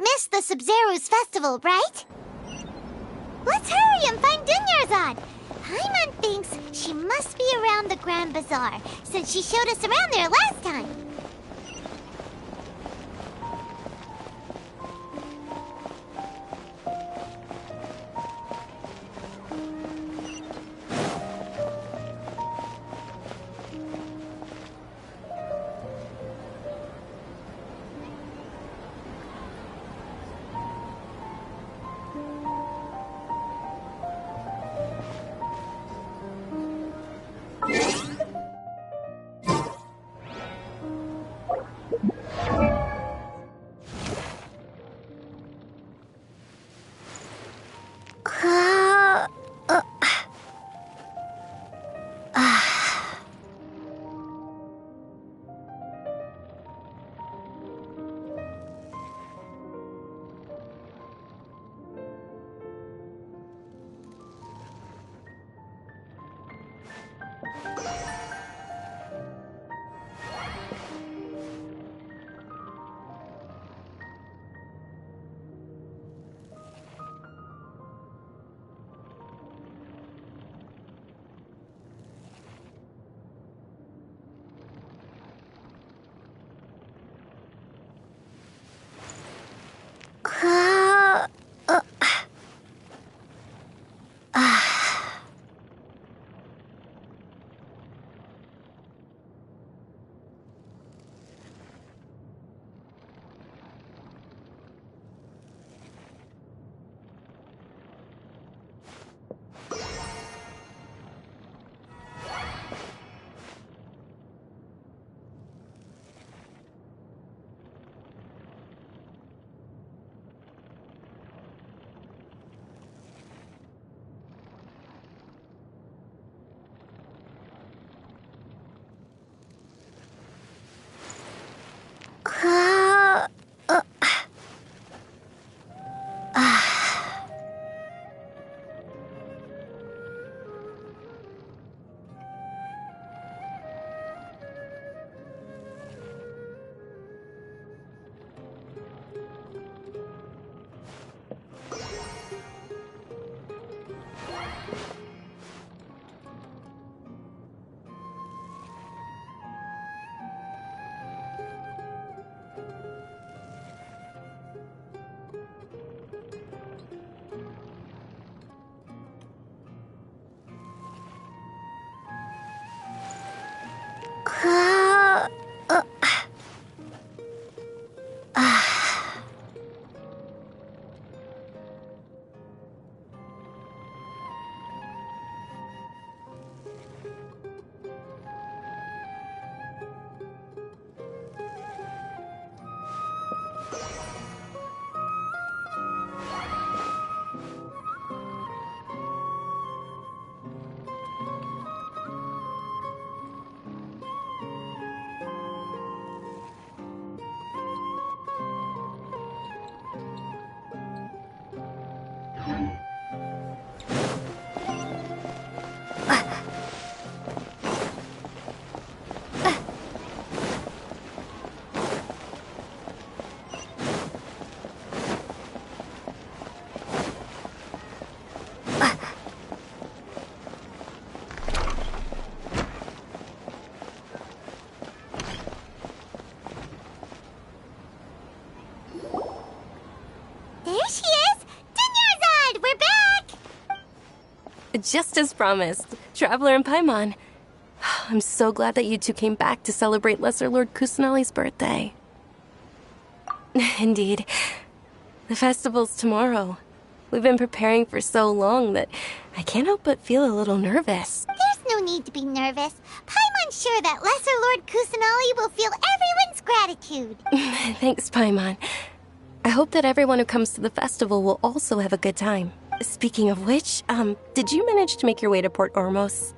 miss the Sub-Zero's festival, right? Let's hurry and find Dunyarzad. Paimon thinks she must be around the Grand Bazaar, since she showed us around there last time. Just as promised, Traveler and Paimon. I'm so glad that you two came back to celebrate Lesser Lord Kusanali's birthday. Indeed. The festival's tomorrow. We've been preparing for so long that I can't help but feel a little nervous. There's no need to be nervous. Paimon's sure that Lesser Lord Kusanali will feel everyone's gratitude. Thanks, Paimon. I hope that everyone who comes to the festival will also have a good time. Speaking of which, did you manage to make your way to Port Ormos?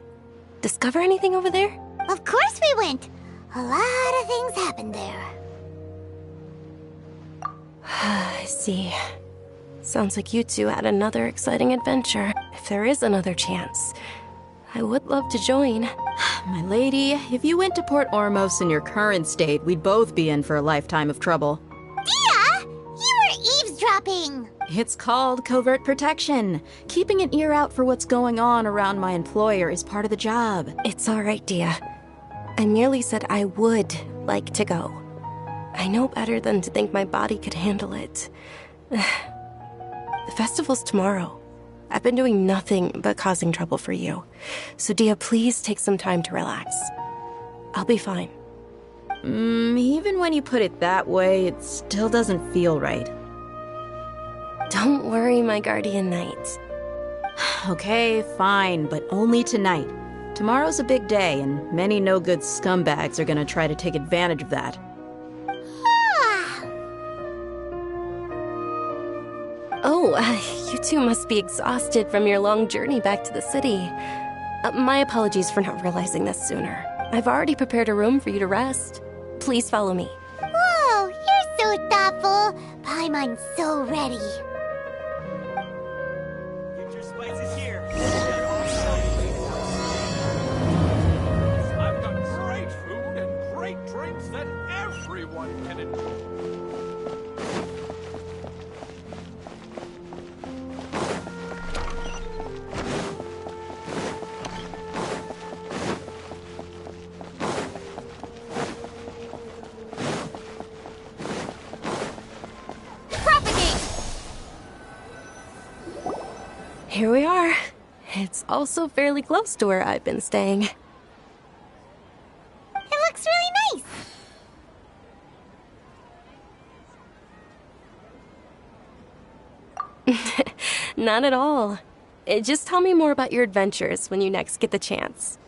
Discover anything over there? Of course we went. A lot of things happened there. I see. Sounds like you two had another exciting adventure. If there is another chance, I would love to join. My lady, if you went to Port Ormos in your current state, we'd both be in for a lifetime of trouble. Dia! You were eavesdropping? It's called covert protection. Keeping an ear out for what's going on around my employer is part of the job. It's all right, Dia. I merely said I would like to go. I know better than to think my body could handle it. The festival's tomorrow. I've been doing nothing but causing trouble for you. So, Dia, please take some time to relax. I'll be fine. Even when you put it that way, it still doesn't feel right. Don't worry, my guardian knight. Okay, fine, but only tonight. Tomorrow's a big day, and many no-good scumbags are gonna try to take advantage of that. Oh, you two must be exhausted from your long journey back to the city. My apologies for not realizing this sooner. I've already prepared a room for you to rest. Please follow me. Whoa, you're so thoughtful. Paimon's so ready. Get your spices here. I've got great food and great drinks that everyone can enjoy. Here we are. It's also fairly close to where I've been staying. It looks really nice. Not at all. Just tell me more about your adventures when you next get the chance.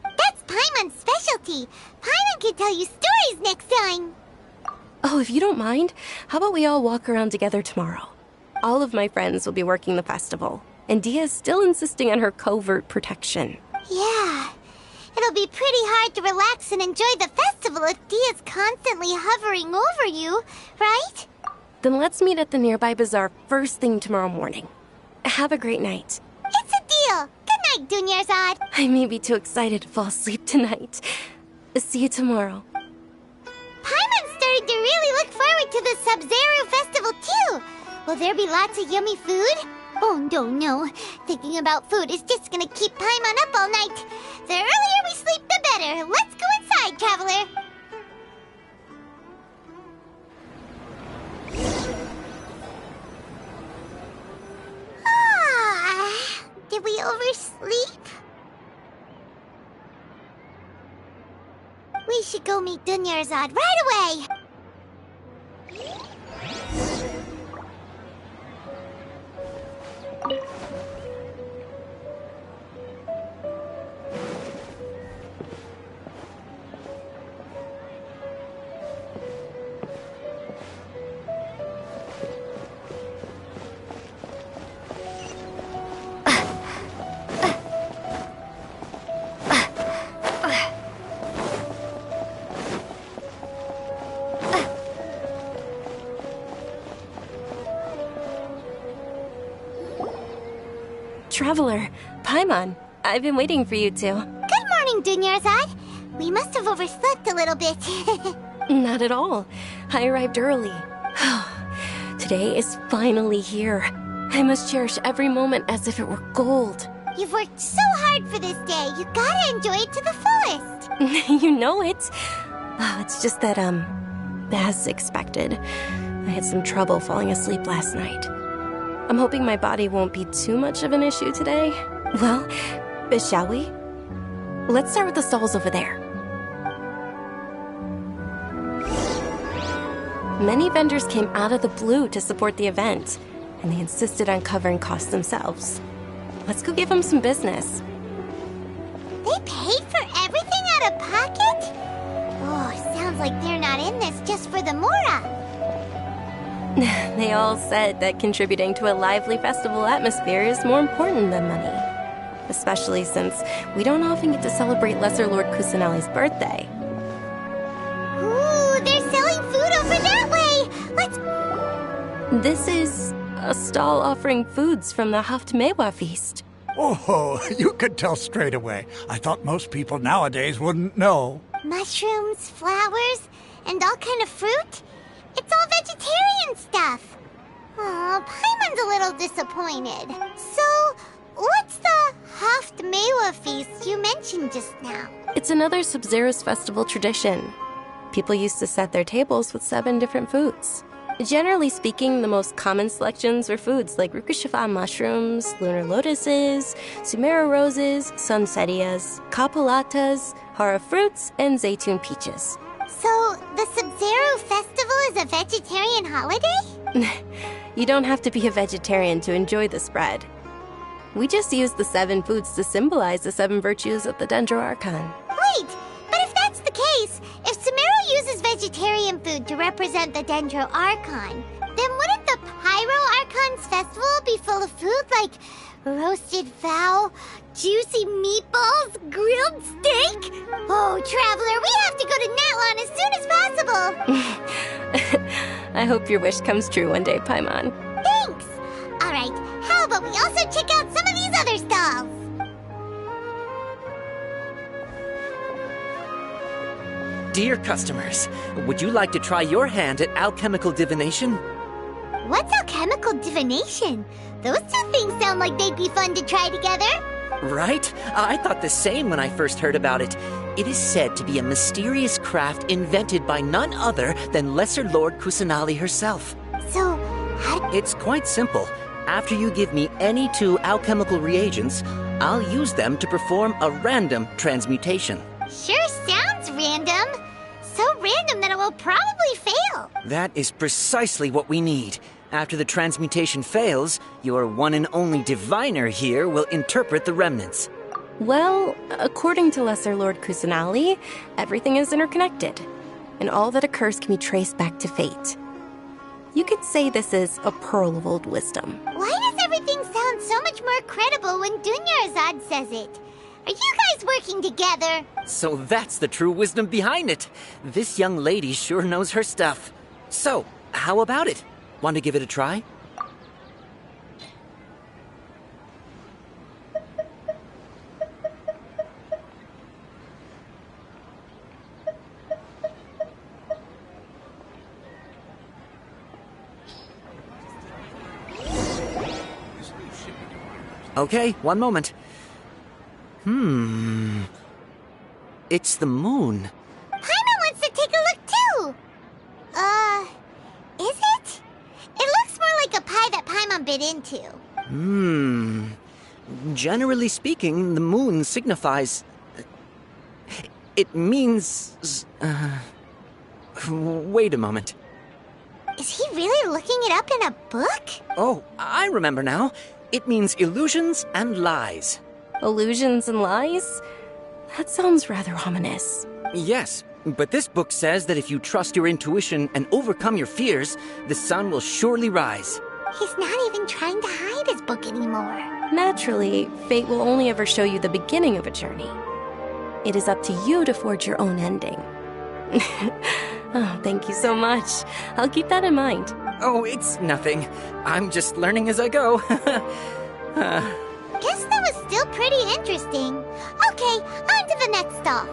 That's Paimon's specialty. Paimon can tell you stories next time. Oh, if you don't mind, how about we all walk around together tomorrow? All of my friends will be working the festival, and Dia's still insisting on her covert protection. Yeah. It'll be pretty hard to relax and enjoy the festival if Dia's constantly hovering over you, right? Then let's meet at the nearby bazaar first thing tomorrow morning. Have a great night. It's a deal. Good night, Dunyarzad. I may be too excited to fall asleep tonight. See you tomorrow. Paimon's starting to really look forward to the Sub-Zero festival, too. Will there be lots of yummy food? Oh, no. Thinking about food is just gonna keep Paimon up all night. The earlier we sleep, the better. Let's go inside, traveler. Did we oversleep? We should go meet Dunyarzad right away. Traveler, Paimon, I've been waiting for you two. Good morning, Dunyarzad. We must have overslept a little bit. Not at all. I arrived early. Today is finally here. I must cherish every moment as if it were gold. You've worked so hard for this day. You gotta enjoy it to the fullest. You know it. It's just that, as expected, I had some trouble falling asleep last night. I'm hoping my body won't be too much of an issue today. Well, shall we? Let's start with the stalls over there. Many vendors came out of the blue to support the event, and they insisted on covering costs themselves. Let's go give them some business. They paid for everything out of pocket? Oh, sounds like they're not in this just for the Mora. They all said that contributing to a lively festival atmosphere is more important than money. Especially since we don't often get to celebrate Lesser Lord Kusanali's birthday. Ooh, they're selling food over that way! Let's... This is a stall offering foods from the Haftmewa feast. Oh, you could tell straight away. I thought most people nowadays wouldn't know. Mushrooms, flowers, and all kind of fruit? It's all vegetarian stuff. Aw, Paimon's a little disappointed. So, what's the Haft-Mewa feast you mentioned just now? It's another Sub-Zero's festival tradition. People used to set their tables with 7 different foods. Generally speaking, the most common selections were foods like Rukkhashava mushrooms, lunar lotuses, Sumera roses, sunsetias, kapulatas, hara fruits, and zaytun peaches. So, the Sub-Zero festival is a vegetarian holiday? You don't have to be a vegetarian to enjoy the spread. We just use the 7 foods to symbolize the 7 virtues of the Dendro Archon. Wait, but if that's the case, if Sumero uses vegetarian food to represent the Dendro Archon, then wouldn't the Pyro Archon's festival be full of food like roasted fowl, juicy meatballs, grilled steak? Oh, Traveler, we have to go to Natlan as soon as possible! I hope your wish comes true one day, Paimon. Thanks! Alright, how about we also check out some of these other stalls? Dear customers, would you like to try your hand at alchemical divination? What's alchemical divination? Those two things sound like they'd be fun to try together. Right? I thought the same when I first heard about it. It is said to be a mysterious craft invented by none other than Lesser Lord Kusanali herself. So, how... It's quite simple. After you give me any 2 alchemical reagents, I'll use them to perform a random transmutation. Sure sounds random. So random that it will probably fail. That is precisely what we need. After the transmutation fails, your one and only diviner here will interpret the remnants. Well, according to Lesser Lord Kusanali, everything is interconnected, and all that occurs can be traced back to fate. You could say this is a pearl of old wisdom. Why does everything sound so much more credible when Dunyarzad says it? Are you guys working together? So that's the true wisdom behind it. This young lady sure knows her stuff. So, how about it? Want to give it a try? Okay, one moment. It's the moon. Paimon wants to take a look too! Is it? It looks more like a pie that Paimon bit into. Generally speaking, the moon signifies... It means... Wait a moment. Is he really looking it up in a book? Oh, I remember now. It means illusions and lies. Illusions and lies? That sounds rather ominous. Yes, but this book says that if you trust your intuition and overcome your fears, the sun will surely rise. He's not even trying to hide his book anymore. Naturally, fate will only ever show you the beginning of a journey. It is up to you to forge your own ending. Oh, thank you so much. I'll keep that in mind. Oh, it's nothing. I'm just learning as I go. Guess that was still pretty interesting. Okay, on to the next stall.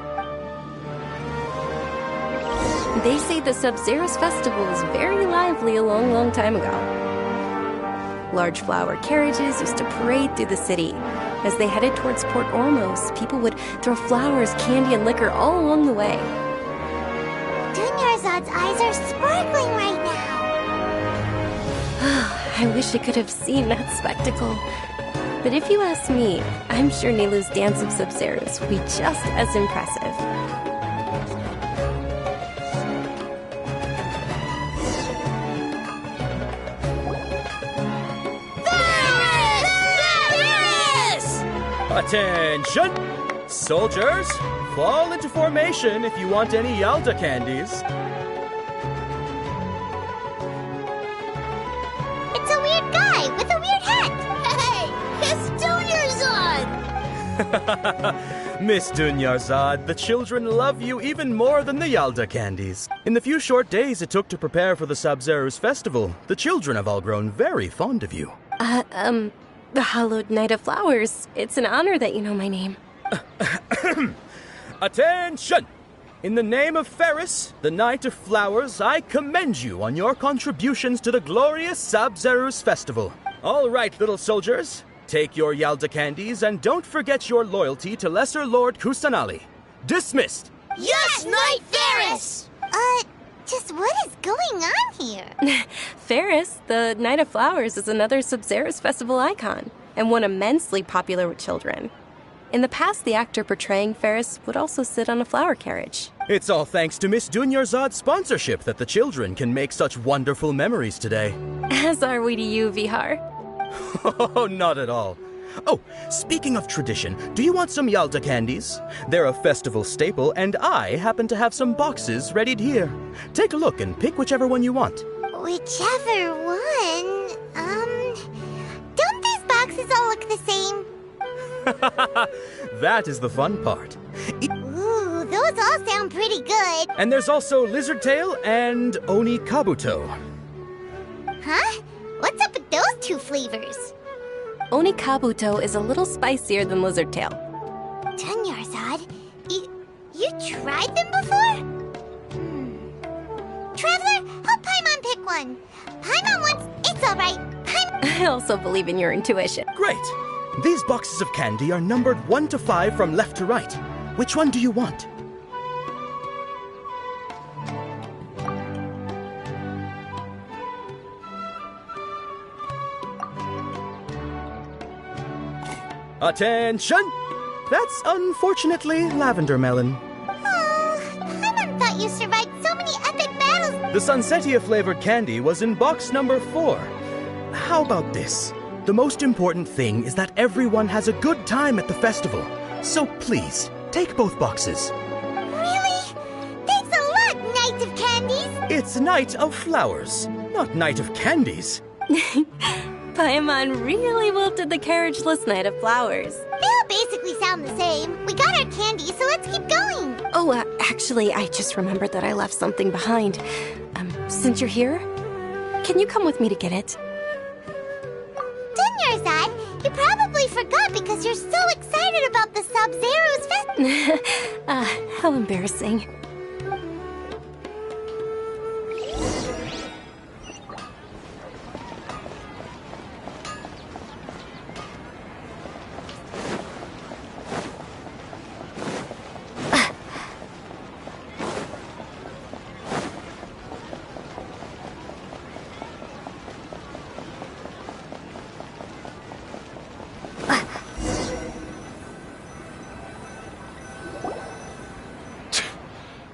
They say the Sub-Zero's festival was very lively a long, long time ago. Large flower carriages used to parade through the city. As they headed towards Port Ormos, people would throw flowers, candy, and liquor all along the way. Dunyarzad's eyes are sparkling right now. I wish I could have seen that spectacle. But if you ask me, I'm sure Nilu's Dance of Sub-Zeros will be just as impressive. Attention! Soldiers, fall into formation if you want any Yalda candies. It's a weird guy with a weird hat. Hey, it's Dunyarzad! Miss Dunyarzad, the children love you even more than the Yalda candies. In the few short days it took to prepare for the Sub-Zero's festival, the children have all grown very fond of you. The Hallowed Night of Flowers. It's an honor that you know my name. Attention! In the name of Ferris, the Knight of Flowers, I commend you on your contributions to the glorious Sabzeruz festival. All right, little soldiers, take your Yalda candies and don't forget your loyalty to Lesser Lord Kusanali. Dismissed! Yes, Knight Ferris! Just what is going on here? Ferris, the Knight of Flowers, is another Sabzeruz festival icon, and one immensely popular with children. In the past, the actor portraying Ferris would also sit on a flower carriage. It's all thanks to Miss Dunyarzad's sponsorship that the children can make such wonderful memories today. As are we to you, Vihar. Oh, not at all. Oh, speaking of tradition, do you want some Yalda candies? They're a festival staple, and I happen to have some boxes readied here. Take a look and pick whichever one you want. Whichever one? Don't these boxes all look the same? That is the fun part. Ooh, those all sound pretty good. And there's also Lizard Tail and Oni Kabuto. Huh? What's up with those two flavors? Oni Kabuto is a little spicier than Lizard Tail. Dunyarzad, you tried them before? Traveler, help Paimon pick one. Paimon wants... It's all right. I also believe in your intuition. Great! These boxes of candy are numbered 1 to 5 from left to right. Which one do you want? Attention! That's unfortunately lavender melon. Oh, Paimon thought you survived so many epic battles. The Sunsetia-flavored candy was in box number 4. How about this? The most important thing is that everyone has a good time at the festival. So please, take both boxes. Really? Thanks a lot, Knight of Candies. It's Knight of Flowers, not Knight of Candies. Paimon really wilted the carriageless Knight of Flowers. They all basically sound the same. We got our candy, so let's keep going. Oh, actually, I just remembered that I left something behind. Since you're here, can you come with me to get it? Dunyarzad, you probably forgot because you're so excited about the Sabzeruz festival. How embarrassing.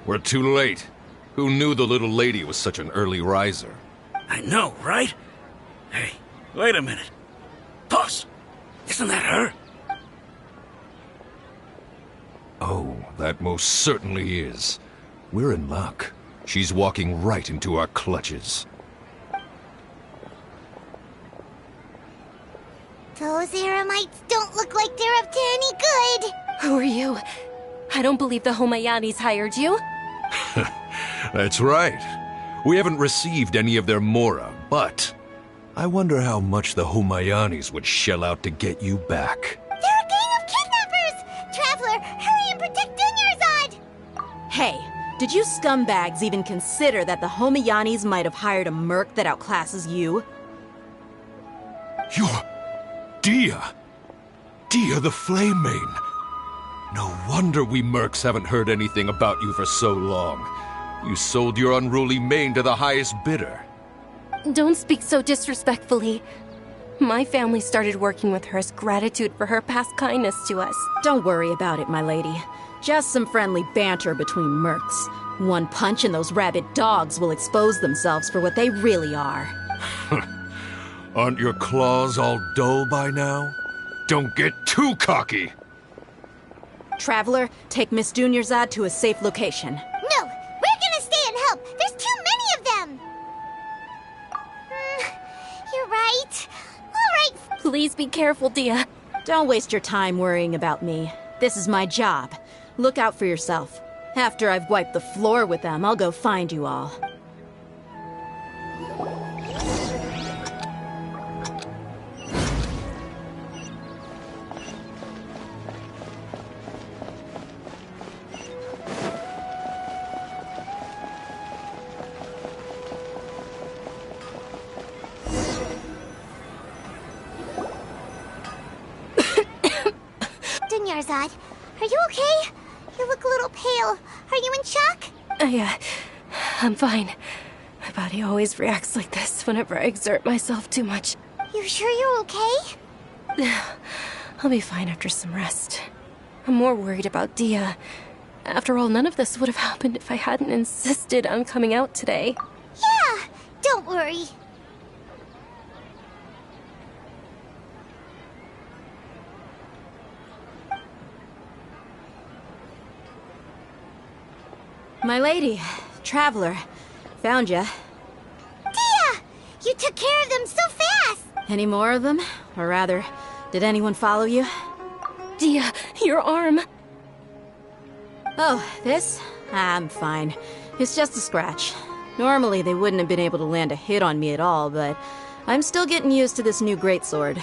We're too late. Who knew the little lady was such an early riser? I know, right? Hey, wait a minute. Boss, isn't that her? Oh, that most certainly is. We're in luck. She's walking right into our clutches. Those Eremites don't look like they're up to any good. Who are you? I don't believe the Homayanis hired you. That's right. We haven't received any of their mora, but I wonder how much the Homayanis would shell out to get you back. They're a gang of kidnappers! Traveler, hurry and protect Dunyarzad! Hey, did you scumbags even consider that the Homayanis might have hired a merc that outclasses you? You're... Dia! Dia the Flame Mane! No wonder we mercs haven't heard anything about you for so long. You sold your unruly mane to the highest bidder. Don't speak so disrespectfully. My family started working with her as gratitude for her past kindness to us. Don't worry about it, my lady. Just some friendly banter between mercs. One punch and those rabid dogs will expose themselves for what they really are. Aren't your claws all dull by now? Don't get too cocky! Traveler, take Miss Dunyarzad to a safe location. No, we're gonna stay and help. There's too many of them. You're right. All right. Please be careful, Dia. Don't waste your time worrying about me. This is my job. Look out for yourself. After I've wiped the floor with them, I'll go find you all. Dunyarzad. Are you okay? You look a little pale. Are you in shock? I'm fine. My body always reacts like this whenever I exert myself too much. You sure you're okay? I'll be fine after some rest. I'm more worried about Dia. After all, none of this would have happened if I hadn't insisted on coming out today. Yeah, don't worry. My lady, traveler, found ya. Dia! You took care of them so fast! Any more of them? Or rather, did anyone follow you? Dia, your arm. Oh, this? I'm fine. It's just a scratch. Normally, they wouldn't have been able to land a hit on me at all, but I'm still getting used to this new greatsword.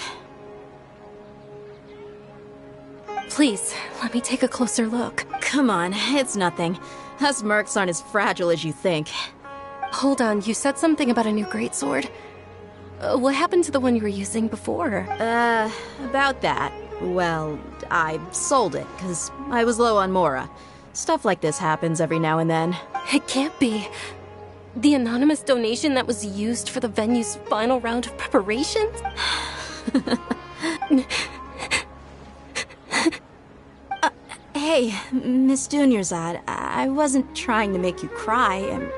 Please, let me take a closer look. Come on, it's nothing. Us mercs aren't as fragile as you think. Hold on, you said something about a new greatsword. What happened to the one you were using before? About that. Well, I sold it, because I was low on Mora. Stuff like this happens every now and then. It can't be. The anonymous donation that was used for the venue's final round of preparations? Hey, Miss Dunyarzad, I wasn't trying to make you cry, and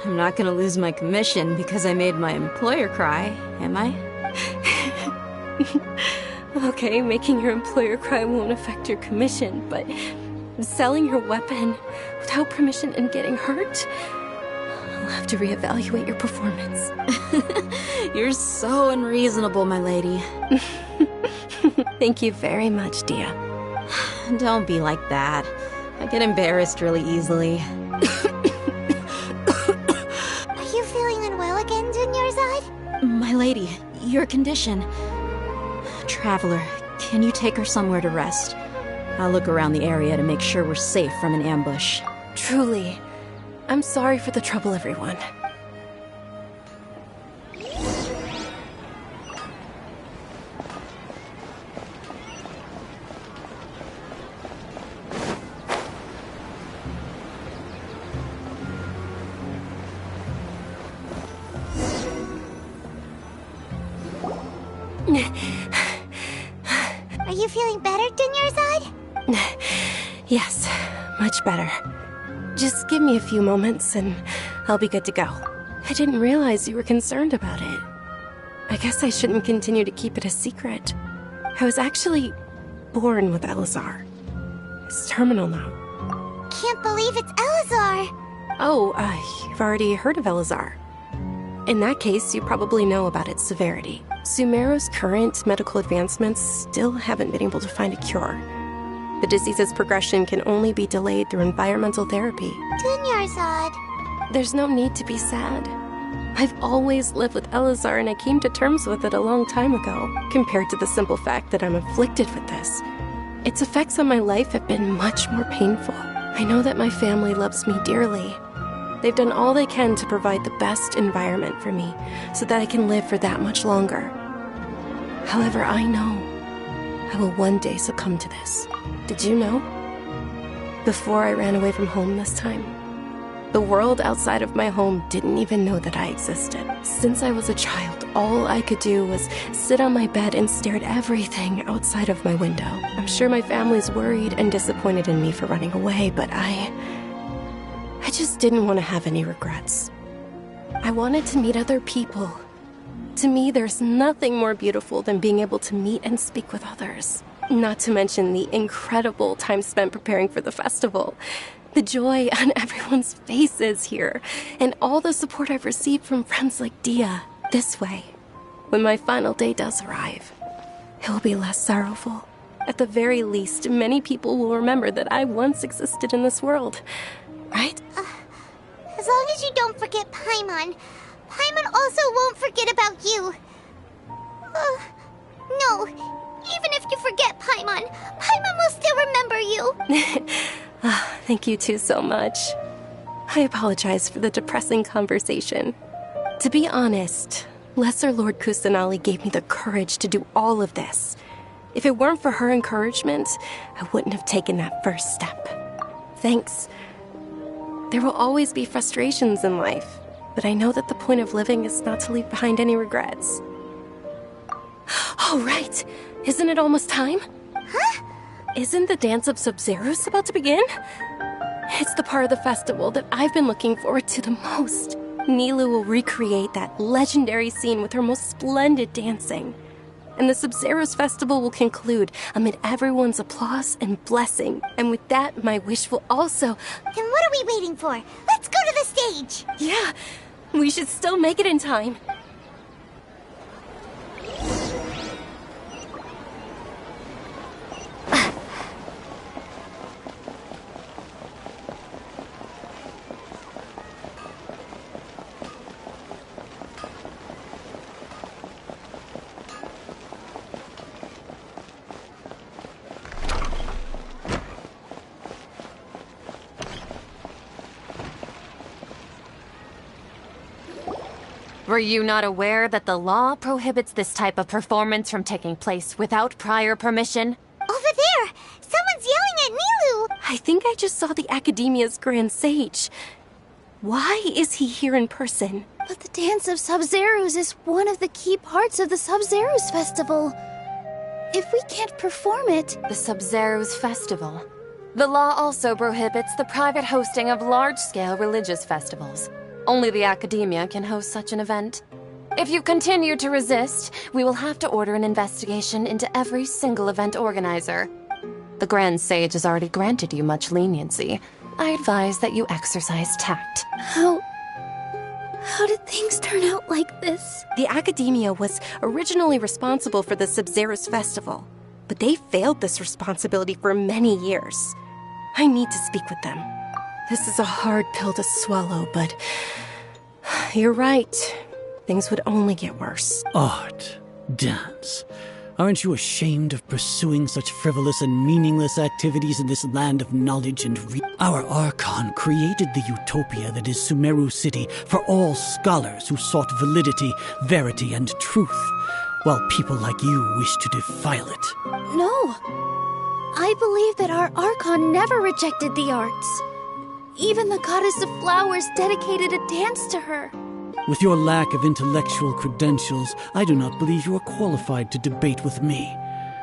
I'm not gonna lose my commission because I made my employer cry, am I? Okay, making your employer cry won't affect your commission, but selling your weapon without permission and getting hurt? I'll have to reevaluate your performance. You're so unreasonable, my lady. Thank you very much, Dia. Don't be like that. I get embarrassed really easily. Are you feeling unwell again, Dunyarzad? My lady, your condition. Traveler, can you take her somewhere to rest? I'll look around the area to make sure we're safe from an ambush. Truly. I'm sorry for the trouble, everyone. Are you feeling better, Dunyarzad? Yes, much better. Just give me a few moments and I'll be good to go. I didn't realize you were concerned about it. I guess I shouldn't continue to keep it a secret. I was actually born with Elazar. It's terminal now. Can't believe it's Elazar! Oh, you've already heard of Elazar. In that case, you probably know about its severity. Sumeru's current medical advancements still haven't been able to find a cure. The disease's progression can only be delayed through environmental therapy. Dunyarzad. There's no need to be sad. I've always lived with Elazar and I came to terms with it a long time ago, compared to the simple fact that I'm afflicted with this. Its effects on my life have been much more painful. I know that my family loves me dearly. They've done all they can to provide the best environment for me so that I can live for that much longer. However, I know I will one day succumb to this. Did you know? Before I ran away from home this time, the world outside of my home didn't even know that I existed. Since I was a child, all I could do was sit on my bed and stare at everything outside of my window. I'm sure my family's worried and disappointed in me for running away, but I just didn't want to have any regrets. I wanted to meet other people. To me, there's nothing more beautiful than being able to meet and speak with others. Not to mention the incredible time spent preparing for the festival. The joy on everyone's faces here, and all the support I've received from friends like Dia. This way, when my final day does arrive, it will be less sorrowful. At the very least, many people will remember that I once existed in this world. Right? As long as you don't forget Paimon. Paimon also won't forget about you. No, even if you forget Paimon, Paimon will still remember you. Thank you two so much. I apologize for the depressing conversation. To be honest, Lesser Lord Kusanali gave me the courage to do all of this. If it weren't for her encouragement, I wouldn't have taken that first step. Thanks. There will always be frustrations in life, but I know that the point of living is not to leave behind any regrets. Oh, right. Isn't it almost time? Huh? Isn't the Dance of Sub-Zeros about to begin? It's the part of the festival that I've been looking forward to the most. Nilou will recreate that legendary scene with her most splendid dancing. And the Sub-Zeros festival will conclude amid everyone's applause and blessing. And with that, my wish will also... Then what are we waiting for? Let's go to the stage! Yeah, we should still make it in time. Were you not aware that the law prohibits this type of performance from taking place without prior permission? Over there! Someone's yelling at Nilou! I think I just saw the Academia's Grand Sage. Why is he here in person? But the Dance of Sub-Zeros is one of the key parts of the Sub-Zeros Festival. If we can't perform it... The Sub-Zeros Festival. The law also prohibits the private hosting of large-scale religious festivals. Only the Academia can host such an event. If you continue to resist, we will have to order an investigation into every single event organizer. The Grand Sage has already granted you much leniency. I advise that you exercise tact. How did things turn out like this? The Academia was originally responsible for the Sub-Zeros Festival, but they failed this responsibility for many years. I need to speak with them. This is a hard pill to swallow, but you're right. Things would only get worse. Art, dance. Aren't you ashamed of pursuing such frivolous and meaningless activities in this land of knowledge and Our Archon created the utopia that is Sumeru City for all scholars who sought validity, verity, and truth, while people like you wish to defile it. No. I believe that our Archon never rejected the arts. Even the goddess of flowers dedicated a dance to her. With your lack of intellectual credentials, I do not believe you are qualified to debate with me.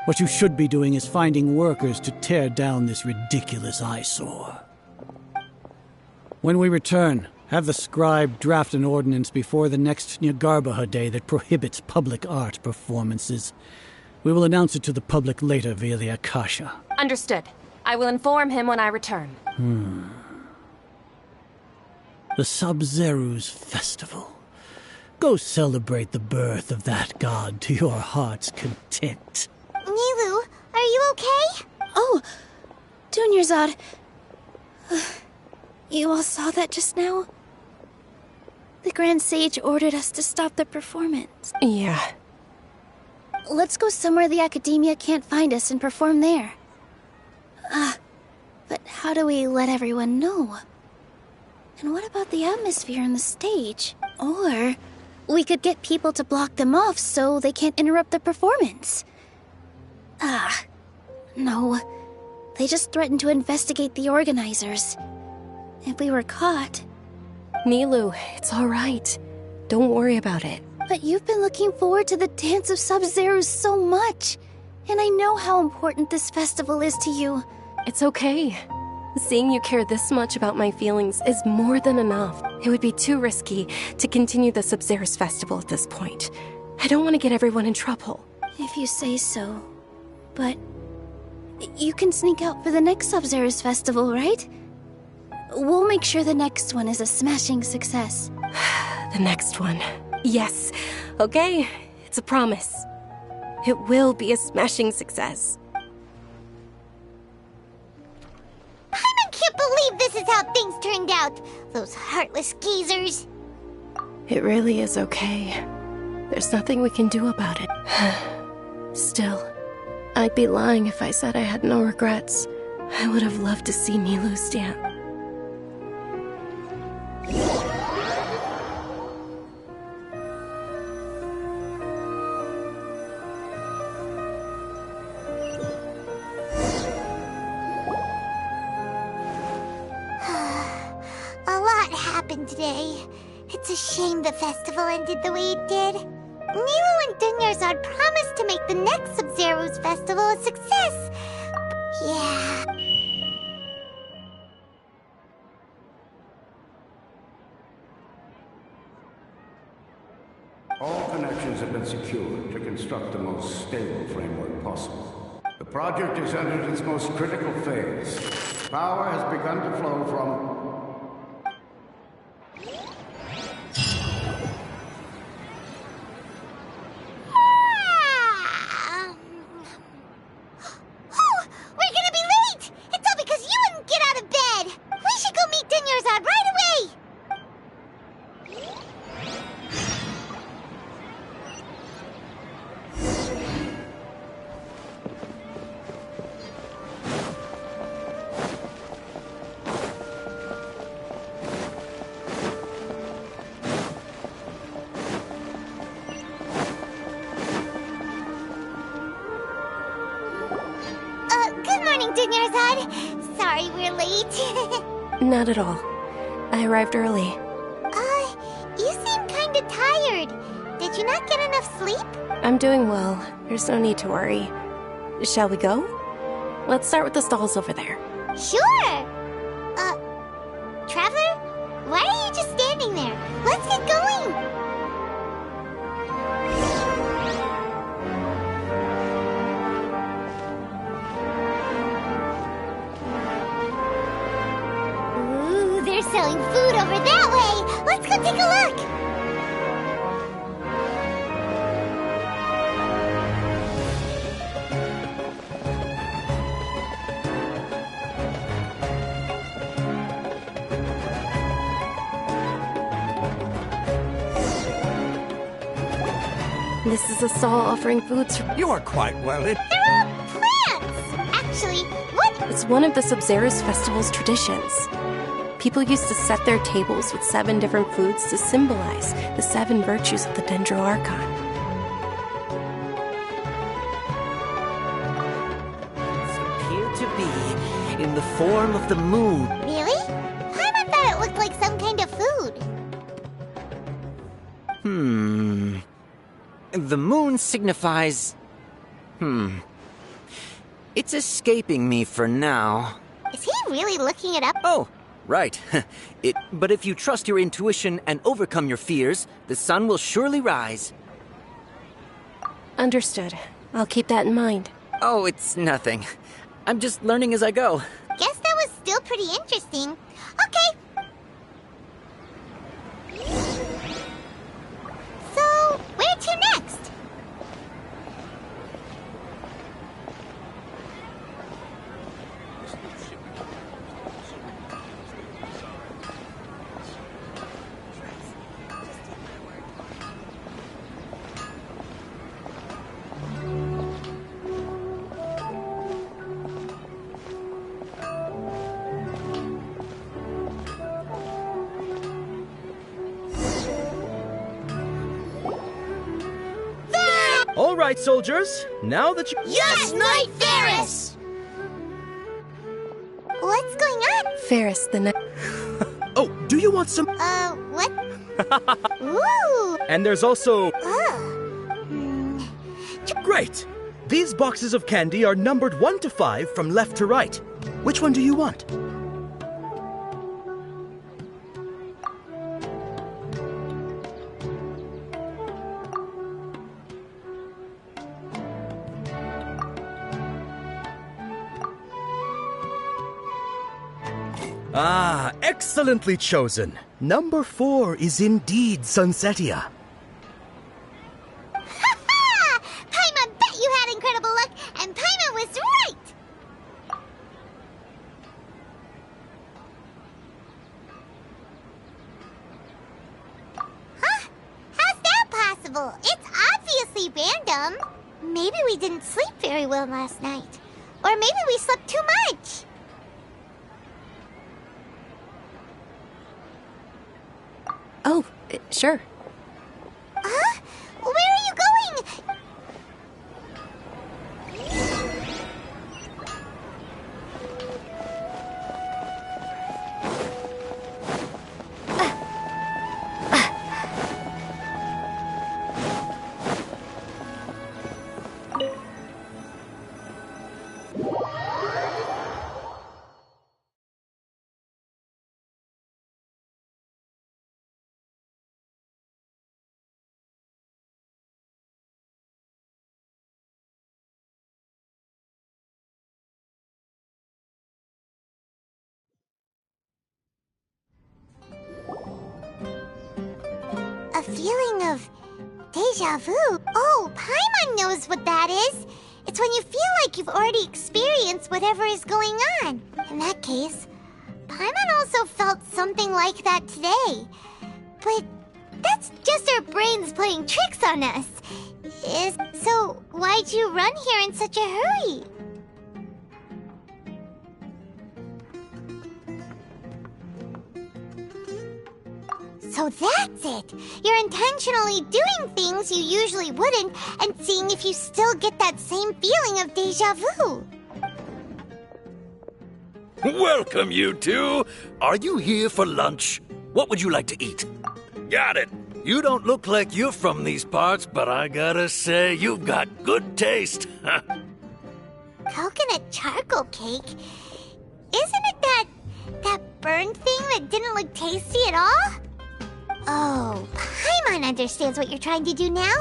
What you should be doing is finding workers to tear down this ridiculous eyesore. When we return, have the scribe draft an ordinance before the next Nyagarbha day that prohibits public art performances. We will announce it to the public later via the Akasha. Understood. I will inform him when I return. The Sub-Zeros Festival. Go celebrate the birth of that god to your heart's content. Nilou, are you okay? Oh, Dunyarzad. You all saw that just now? The Grand Sage ordered us to stop the performance. Yeah. Let's go somewhere the Academia can't find us and perform there. But how do we let everyone know? And what about the atmosphere on the stage? Or we could get people to block them off so they can't interrupt the performance. No. They just threatened to investigate the organizers. If we were caught... Nilou, it's all right. Don't worry about it. But you've been looking forward to the Dance of Sub-Zeros so much. And I know how important this festival is to you. It's okay. Seeing you care this much about my feelings is more than enough. It would be too risky to continue the Sub-Zeros Festival at this point. I don't want to get everyone in trouble. If you say so. But you can sneak out for the next Sub-Zeros Festival, right? We'll make sure the next one is a smashing success. The next one. Yes. Okay, it's a promise. It will be a smashing success. I can't believe this is how things turned out. Those heartless geezers. It really is okay. There's nothing we can do about it. Still, I'd be lying if I said I had no regrets. I would have loved to see Nilou's dance. day. It's a shame the festival ended the way it did. Nilo and Dunyarzad promised to make the next Sub-Zero's festival a success. Yeah. All connections have been secured to construct the most stable framework possible. The project is entered its most critical phase. Power has begun to flow from... We're gonna be late! It's all because you wouldn't get out of bed! We should go meet Dunyarzad right away! Good morning, Dunyarzad. Sorry we're late. Not at all. I arrived early. You seem kinda tired. Did you not get enough sleep? I'm doing well. There's no need to worry. Shall we go? Let's start with the stalls over there. Sure! Traveler? Why are you just standing there? Let's get going! Ooh, they're selling food over that way! Let's go take a look! This is a stall offering foods for... You are quite well lit. They're all plants! Actually, what? It's one of the Sub-Zero's festival's traditions. People used to set their tables with 7 different foods to symbolize the 7 virtues of the Dendro Archon. Appear to be in the form of the moon. Really? Paimon thought it looked like some kind of food. The moon signifies... It's escaping me for now. Is he really looking it up? Oh, right. But if you trust your intuition and overcome your fears, the sun will surely rise. Understood. I'll keep that in mind. Oh, it's nothing. I'm just learning as I go. Guess that was still pretty interesting. Okay. So, where to next? All right, soldiers. Now that you... Yes, Knight Ferris! What's going on? Ferris, the night... Oh, do you want some... What? Ooh! And there's also... Oh. Great! These boxes of candy are numbered 1 to 5 from left to right. Which one do you want? Ah, excellently chosen. Number 4 is indeed Sunsetia. Ha-ha! Paimon bet you had incredible luck, and Paimon was right! Huh? How's that possible? It's obviously random. Maybe we didn't sleep very well last night. Or maybe we slept too much. Oh, sure. Huh? Where are you going? feeling of deja vu. Oh, Paimon knows what that is. It's when you feel like you've already experienced whatever is going on. In that case, Paimon also felt something like that today. But that's just our brains playing tricks on us. So why'd you run here in such a hurry? So that's it! You're intentionally doing things you usually wouldn't and seeing if you still get that same feeling of deja vu. Welcome, you two. Are you here for lunch? What would you like to eat? Got it. You don't look like you're from these parts, but I gotta say, you've got good taste. Coconut charcoal cake? Isn't it that burned thing that didn't look tasty at all? Oh, Paimon understands what you're trying to do now.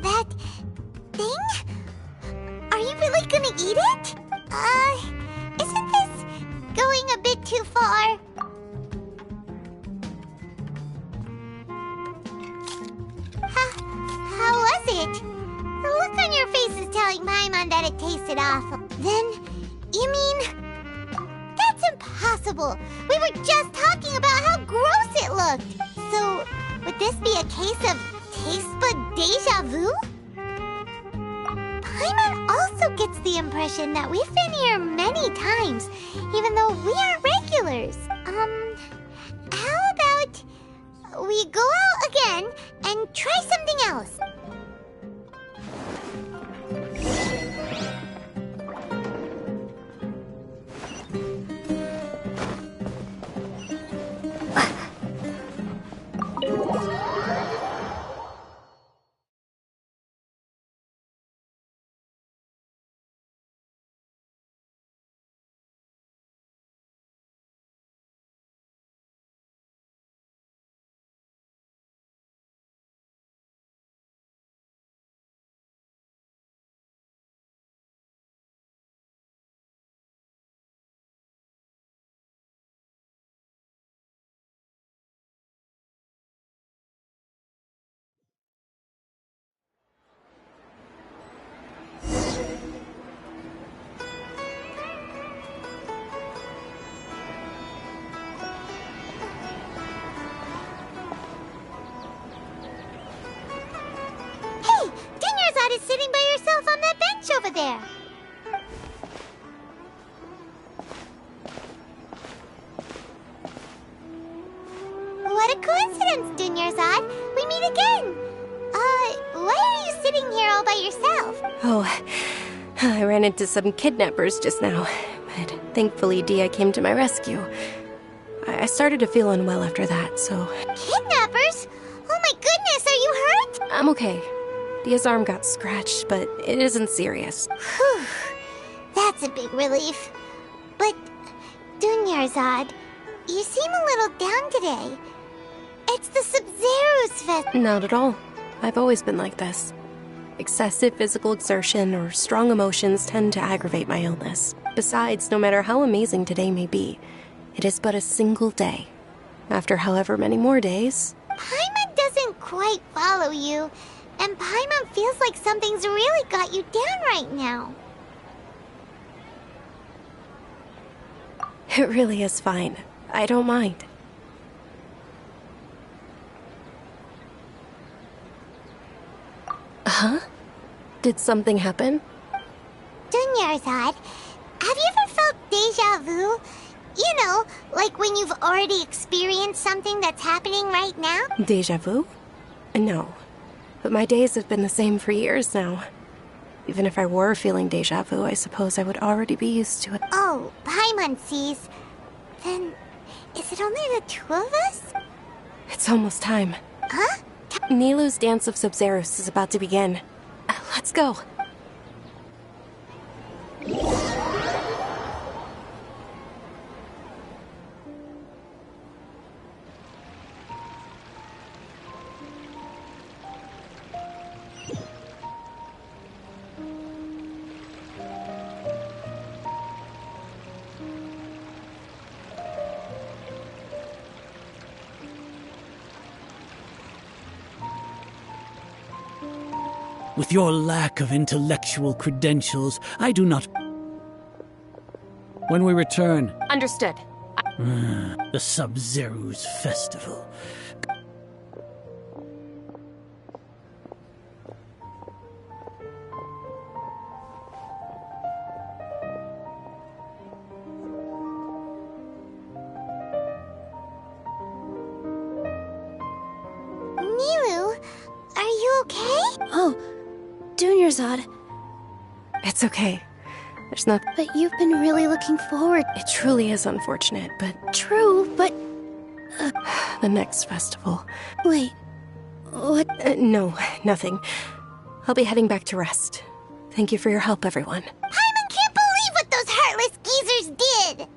That thing? Are you really gonna eat it? Isn't this going a bit too far? How was it? The look on your face is telling Paimon that it tasted awful. Then, you mean... That's impossible! We were just talking about how gross it looked! So, would this be a case of taste bud deja vu? Paimon also gets the impression that we've been here many times, even though we aren't regulars. How about we go out again and try something else? Is sitting by yourself on that bench over there. What a coincidence, Dunyarzad. We meet again. Why are you sitting here all by yourself? Oh, I ran into some kidnappers just now, but thankfully Dia came to my rescue. I started to feel unwell after that, so... Kidnappers? Oh my goodness, are you hurt? I'm okay. Dia's arm got scratched, but it isn't serious. Whew. That's a big relief. But, Dunyarzad, you seem a little down today. It's the Sub-Zero's fest. Not at all. I've always been like this. Excessive physical exertion or strong emotions tend to aggravate my illness. Besides, no matter how amazing today may be, it is but a single day. After however many more days... Paimon doesn't quite follow you. And Paimon feels like something's really got you down right now. It really is fine. I don't mind. Huh? Did something happen? Dunyarzad, have you ever felt deja vu? You know, like when you've already experienced something that's happening right now? Deja vu? No. But my days have been the same for years now. Even if I were feeling deja vu, I suppose I would already be used to it. Oh, Paimon sees. Then, is it only the two of us? It's almost time. Huh? Nilou's Dance of Sub-Zeros is about to begin. Let's go. With your lack of intellectual credentials, I do not... When we return... Understood. The Sub-Zeru's festival. Nilu, are you okay? Oh, Dunyarzad. It's okay. There's not... But you've been really looking forward... It truly is unfortunate, but... True, but... The next festival. Wait, what? No, nothing. I'll be heading back to rest. Thank you for your help, everyone. Paimon can't believe what those heartless geezers did!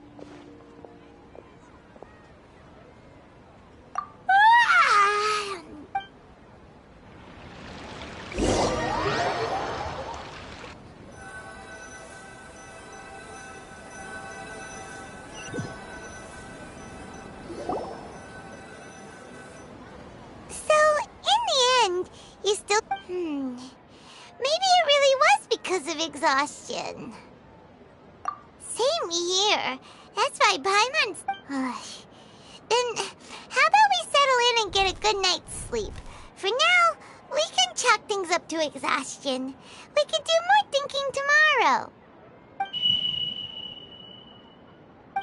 Ah! So, in the end, you still... Maybe it really was because of exhaustion. Same here. That's why Paimon's... Then, how about we settle in and get a good night's sleep? For now, we can chalk things up to exhaustion. We can do more thinking tomorrow.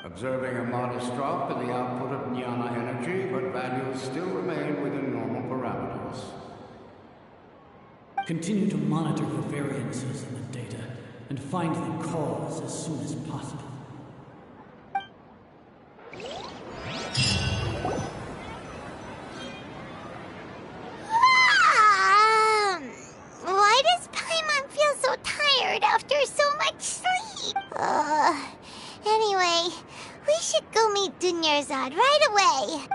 Observing a modest drop in the output of jnana energy, but values still remain within normal parameters. Continue to monitor for variances in the data and find the cause as soon as possible. Why does Paimon feel so tired after so much sleep? Anyway, we should go meet Dunyarzad right away.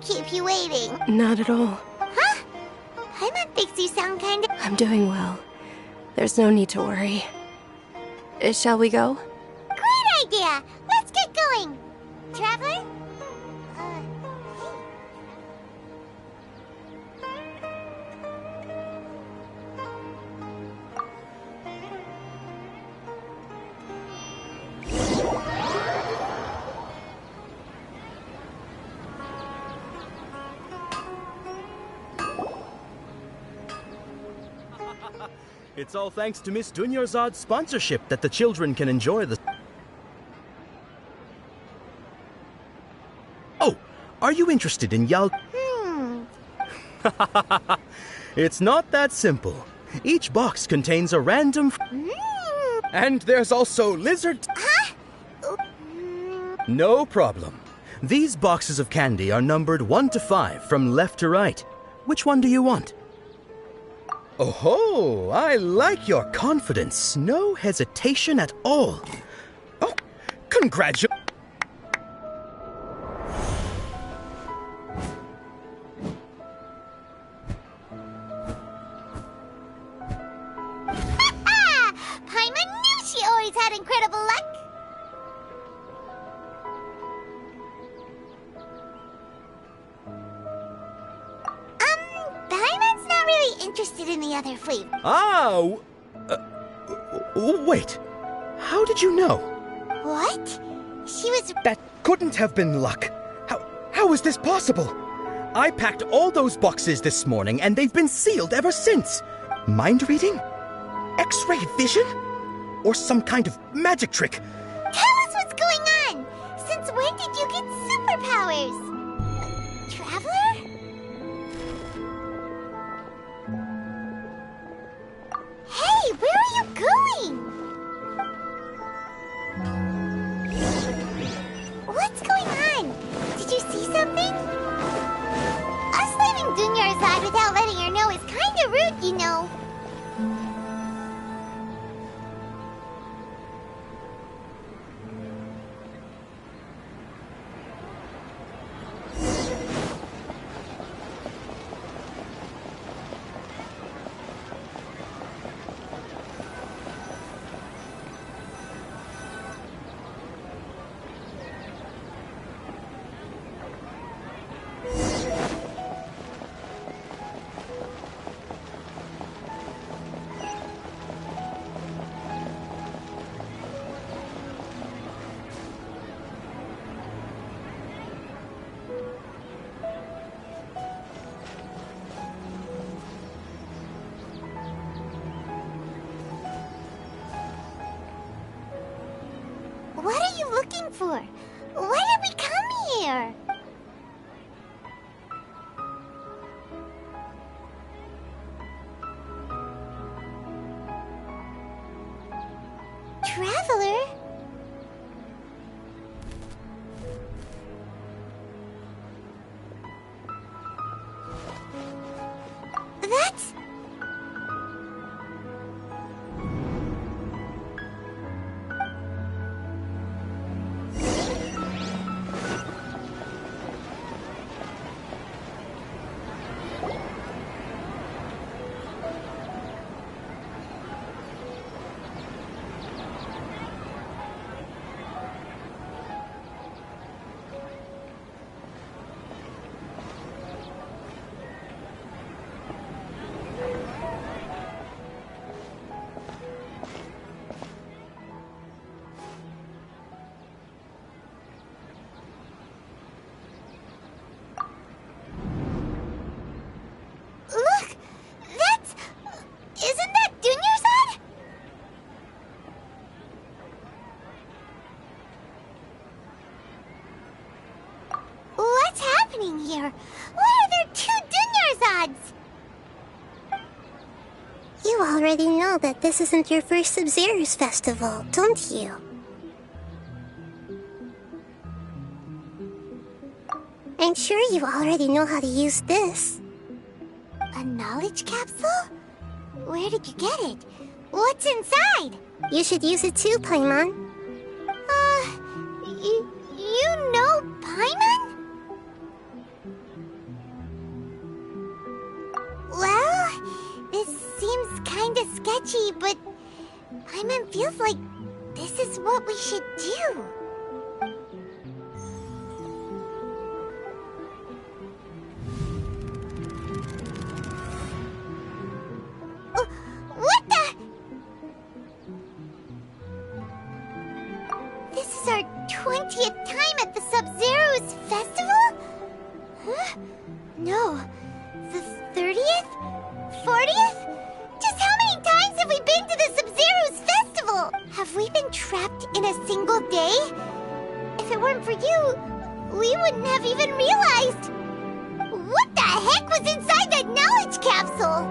Keep you waiting. Not at all. Huh? Paimon thinks you sound kind of... I'm doing well. There's no need to worry. Shall we go? Great idea! Let's get going! Traveler? It's all thanks to Miss Dunyarzad's sponsorship that the children can enjoy the... Oh, are you interested in It's not that simple. Each box contains a random... And there's also lizard... Huh? No problem. These boxes of candy are numbered 1 to 5 from left to right. Which one do you want? Oh, I like your confidence. No hesitation at all. Oh, congratulations. Paimon knew she always had incredible luck. Paimon's not really interested in the other flavor. Wait. How did you know? What? She was... That couldn't have been luck. How is this possible? I packed all those boxes this morning, and they've been sealed ever since. Mind reading? X-ray vision? Or some kind of magic trick? Tell us what's going on! Since when did you get superpowers? Traveler? Hey, where are you going? What's going on? Did you see something? Us leaving Dunyarzad without letting her know is kinda rude for? Why did we come here? Traveler? That's... Look! That's... Isn't that Dunyarzad? What's happening here? Why are there two Dunyarzads? You already know that this isn't your first Sub-Zero's festival, don't you? I'm sure you already know how to use this. A knowledge capsule? Where did you get it? What's inside? You should use it too, Paimon. You know Paimon? Well, this seems kinda sketchy, but Paimon feels like this is what we should do. What the? This is our 20th time at the Sub-Zero's festival? Huh? No. The 30th? 40th? Just how many times have we been to the Sub-Zero's festival? Have we been trapped in a single day? If it weren't for you, we wouldn't have even realized. What the heck was inside that knowledge capsule?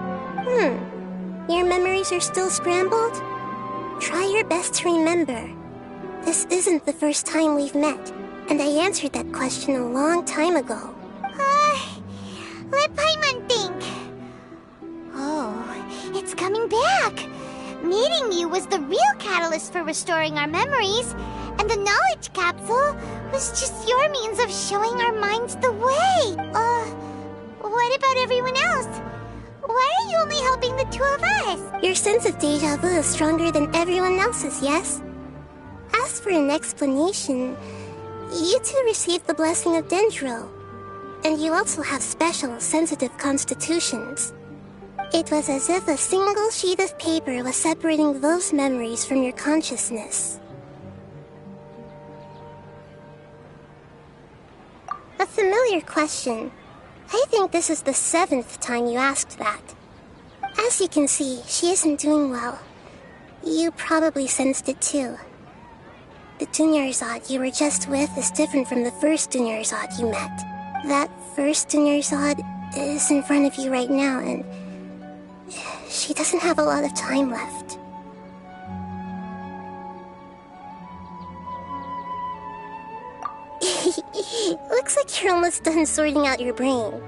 Your memories are still scrambled? Try your best to remember. This isn't the first time we've met, and I answered that question a long time ago. Let Paimon think. Oh, it's coming back. Meeting you was the real catalyst for restoring our memories, and the knowledge capsule was just your means of showing our minds the way. What about everyone else? Why are you only helping the two of us? Your sense of deja vu is stronger than everyone else's, yes? As for an explanation, you two received the blessing of Dendro, and you also have special, sensitive constitutions. It was as if a single sheet of paper was separating those memories from your consciousness. A familiar question. I think this is the 7th time you asked that. As you can see, she isn't doing well. You probably sensed it too. The Dunyarzad you were just with is different from the first Dunyarzad you met. That first Dunyarzad is in front of you right now, and she doesn't have a lot of time left. Looks like you're almost done sorting out your brain.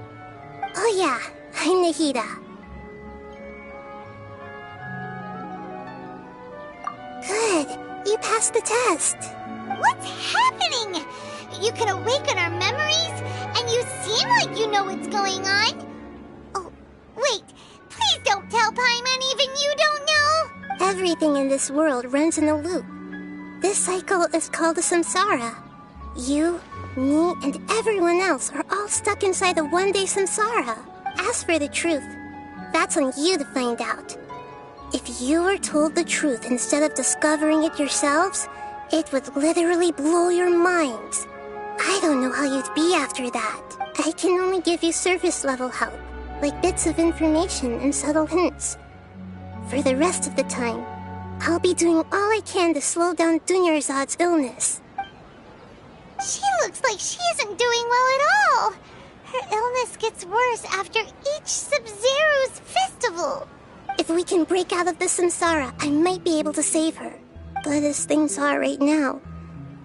Oh yeah, I'm Nahida. Good, you passed the test. What's happening? You can awaken our memories, and you seem like you know what's going on. Oh, wait, please don't tell Paimon even you don't know. Everything in this world runs in a loop. This cycle is called a samsara. You, me, and everyone else are all stuck inside a one-day samsara. As for the truth, that's on you to find out. If you were told the truth instead of discovering it yourselves, it would literally blow your minds. I don't know how you'd be after that. I can only give you surface-level help, like bits of information and subtle hints. For the rest of the time, I'll be doing all I can to slow down Dunyarzad's illness. She looks like she isn't doing well at all. Her illness gets worse after each Sub-Zero's festival. If we can break out of the samsara, I might be able to save her. But as things are right now,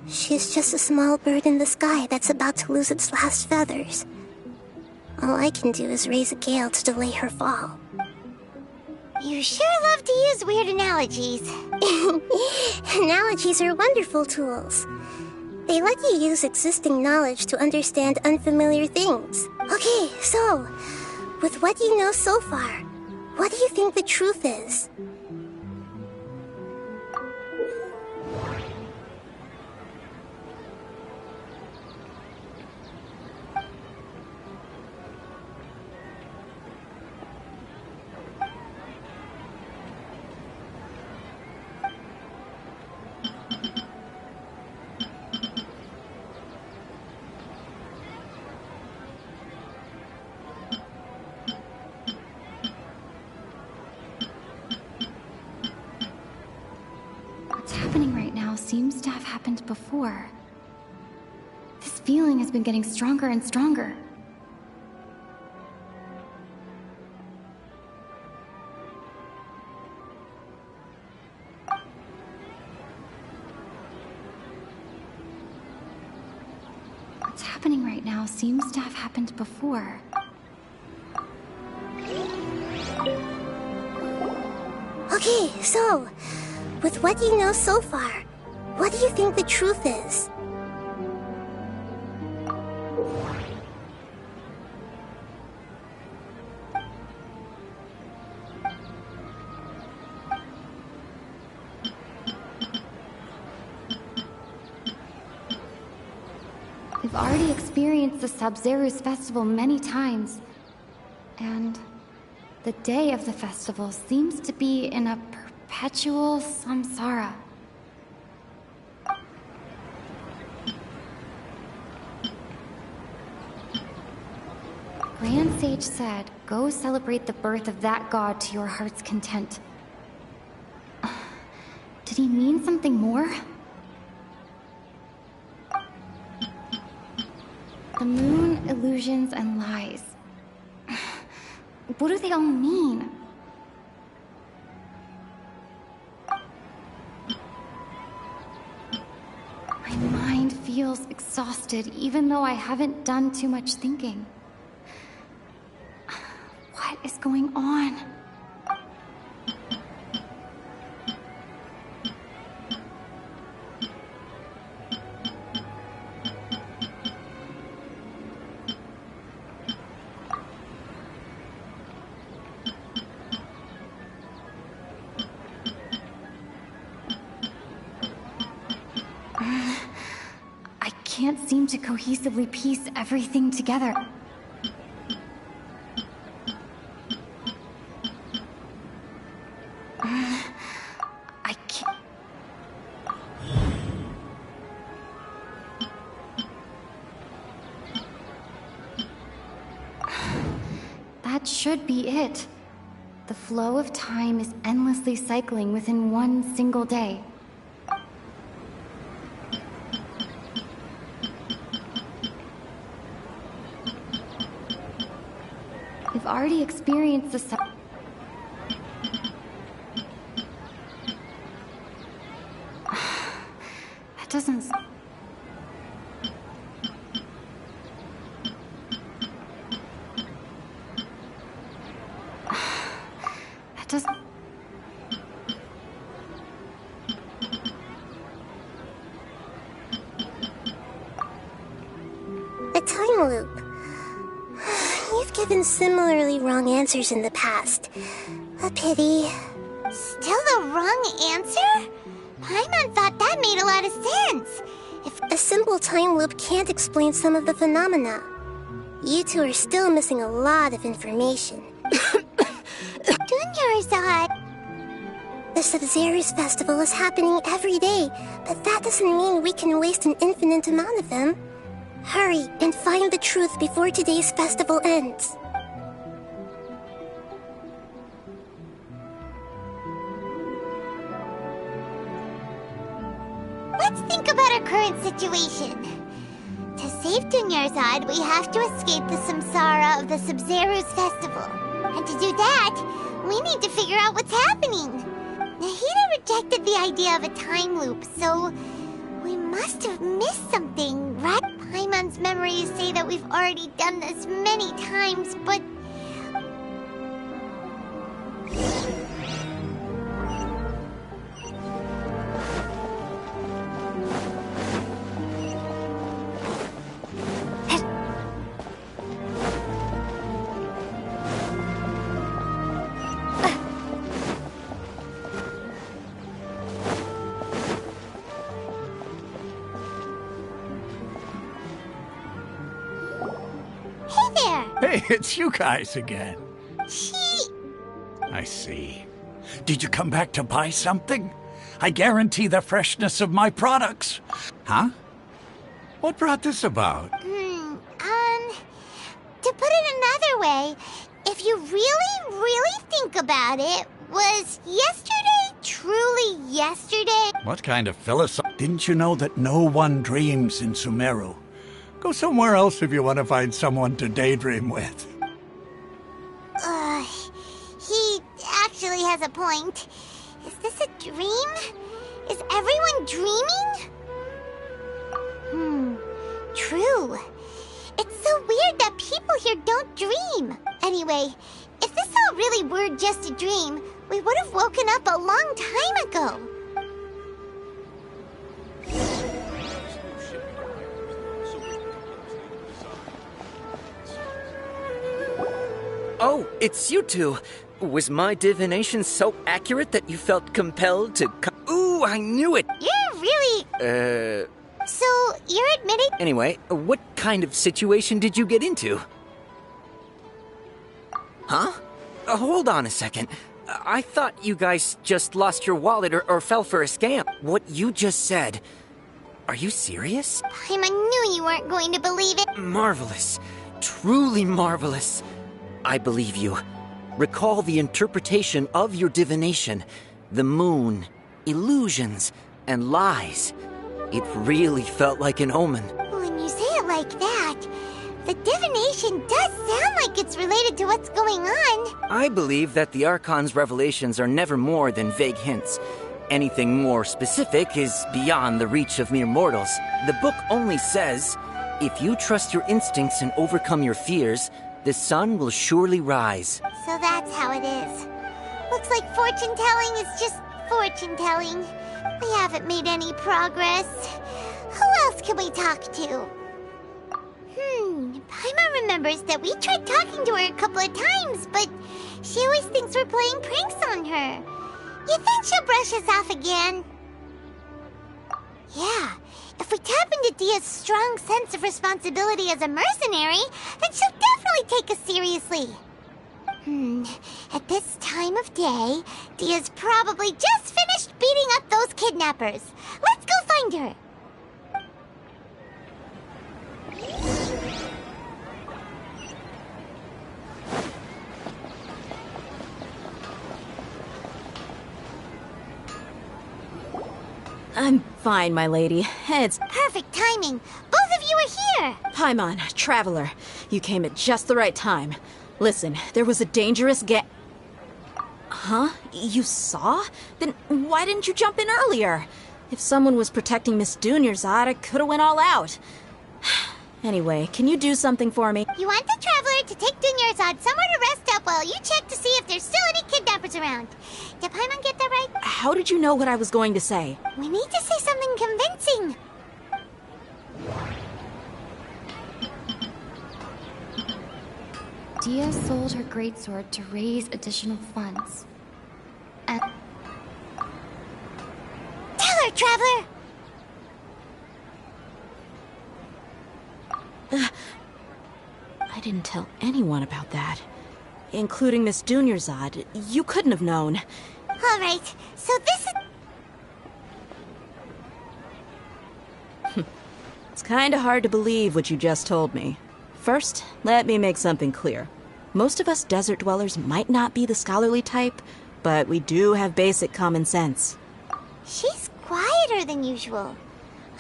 she's just a small bird in the sky that's about to lose its last feathers. All I can do is raise a gale to delay her fall. You sure love to use weird analogies. Analogies are wonderful tools. They let you use existing knowledge to understand unfamiliar things. Okay, so, with what you know so far, what do you think the truth is? Seems to have happened before. This feeling has been getting stronger and stronger. What's happening right now seems to have happened before. Okay, so, with what you know so far, what do you think the truth is? We've already experienced the Sub-Zero's festival many times, and the day of the festival seems to be in a perpetual samsara. Grand Sage said, go celebrate the birth of that god to your heart's content. Did he mean something more? The moon, illusions, and lies. What do they all mean? My mind feels exhausted, even though I haven't done too much thinking. What is going on? I can't seem to cohesively piece everything together. I can't... That should be it. The flow of time is endlessly cycling within one single day. We've already experienced the That doesn't... That doesn't... A time loop. You've given similarly wrong answers in the past. A pity. Still the wrong answer? Paimon thought that made a lot of sense. If a simple time loop can't explain some of the phenomena, you two are still missing a lot of information. Dunyarzad. The Sub-Zero's festival is happening every day, but that doesn't mean we can waste an infinite amount of them. Hurry and find the truth before today's festival ends. Let's think about our current situation. save Dunyarzad, we have to escape the samsara of the Sub-Zeru's festival. And to do that, we need to figure out what's happening. Nahida rejected the idea of a time loop, so we must have missed something, right? Paimon's memories say that we've already done this many times, but... Hey, it's you guys again. She... I see. Did you come back to buy something? I guarantee the freshness of my products. Huh? What brought this about? To put it another way, if you really think about it, was yesterday truly yesterday? What kind of philosophy? Didn't you know that no one dreams in Sumeru? Go somewhere else if you want to find someone to daydream with. He actually has a point. Is this a dream? Is everyone dreaming? True. It's so weird that people here don't dream. Anyway, if this all really were just a dream, we would have woken up a long time ago. Oh, it's you two. Was my divination so accurate that you felt compelled to Ooh, I knew it! You're really... So, you're admitting... Anyway, what kind of situation did you get into? Huh? Hold on a second. I thought you guys just lost your wallet or fell for a scam. What you just said... Are you serious? I knew you weren't going to believe it. Marvelous. Truly marvelous. I believe you. Recall the interpretation of your divination. The moon, illusions, and lies. It really felt like an omen. When you say it like that, the divination does sound like it's related to what's going on. I believe that the Archon's revelations are never more than vague hints. Anything more specific is beyond the reach of mere mortals. The book only says, if you trust your instincts and overcome your fears, the sun will surely rise. So that's how it is. Looks like fortune-telling is just fortune-telling. We haven't made any progress. Who else can we talk to? Paimon remembers that we tried talking to her a couple of times, but she always thinks we're playing pranks on her. You think she'll brush us off again? Yeah, if we tap into Dia's strong sense of responsibility as a mercenary, then she'll definitely take us seriously. At this time of day, Dia's probably just finished beating up those kidnappers. Let's go find her. I'm fine, my lady. It's perfect timing. Both of you are here. Paimon, Traveler. You came at just the right time. Listen, there was a dangerous Huh? You saw? Then why didn't you jump in earlier? If someone was protecting Miss Dunyarzad, I could have went all out. Anyway, can you do something for me? You want the Traveler to take Dunyarzad somewhere to rest up while you check to see if there's still any kidnappers around. Did Paimon get that right? How did you know what I was going to say? We need to say something convincing. Dia sold her greatsword to raise additional funds. And... Tell her, Traveler! I didn't tell anyone about that. Including Miss Dunyarzad. You couldn't have known. All right, so this is... It's kinda hard to believe what you just told me. First, let me make something clear. Most of us desert dwellers might not be the scholarly type, but we do have basic common sense. She's quieter than usual.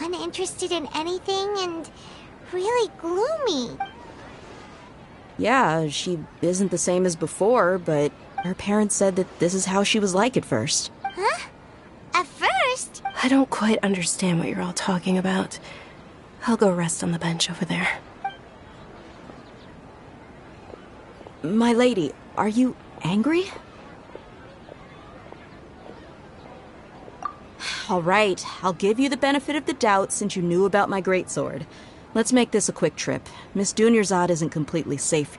Uninterested in anything and really gloomy. Yeah, she isn't the same as before, but her parents said that this is how she was like at first. Huh? At first? I don't quite understand what you're all talking about. I'll go rest on the bench over there. My lady, are you angry? All right, I'll give you the benefit of the doubt since you knew about my greatsword. Let's make this a quick trip. Miss Dunyarzad isn't completely safe.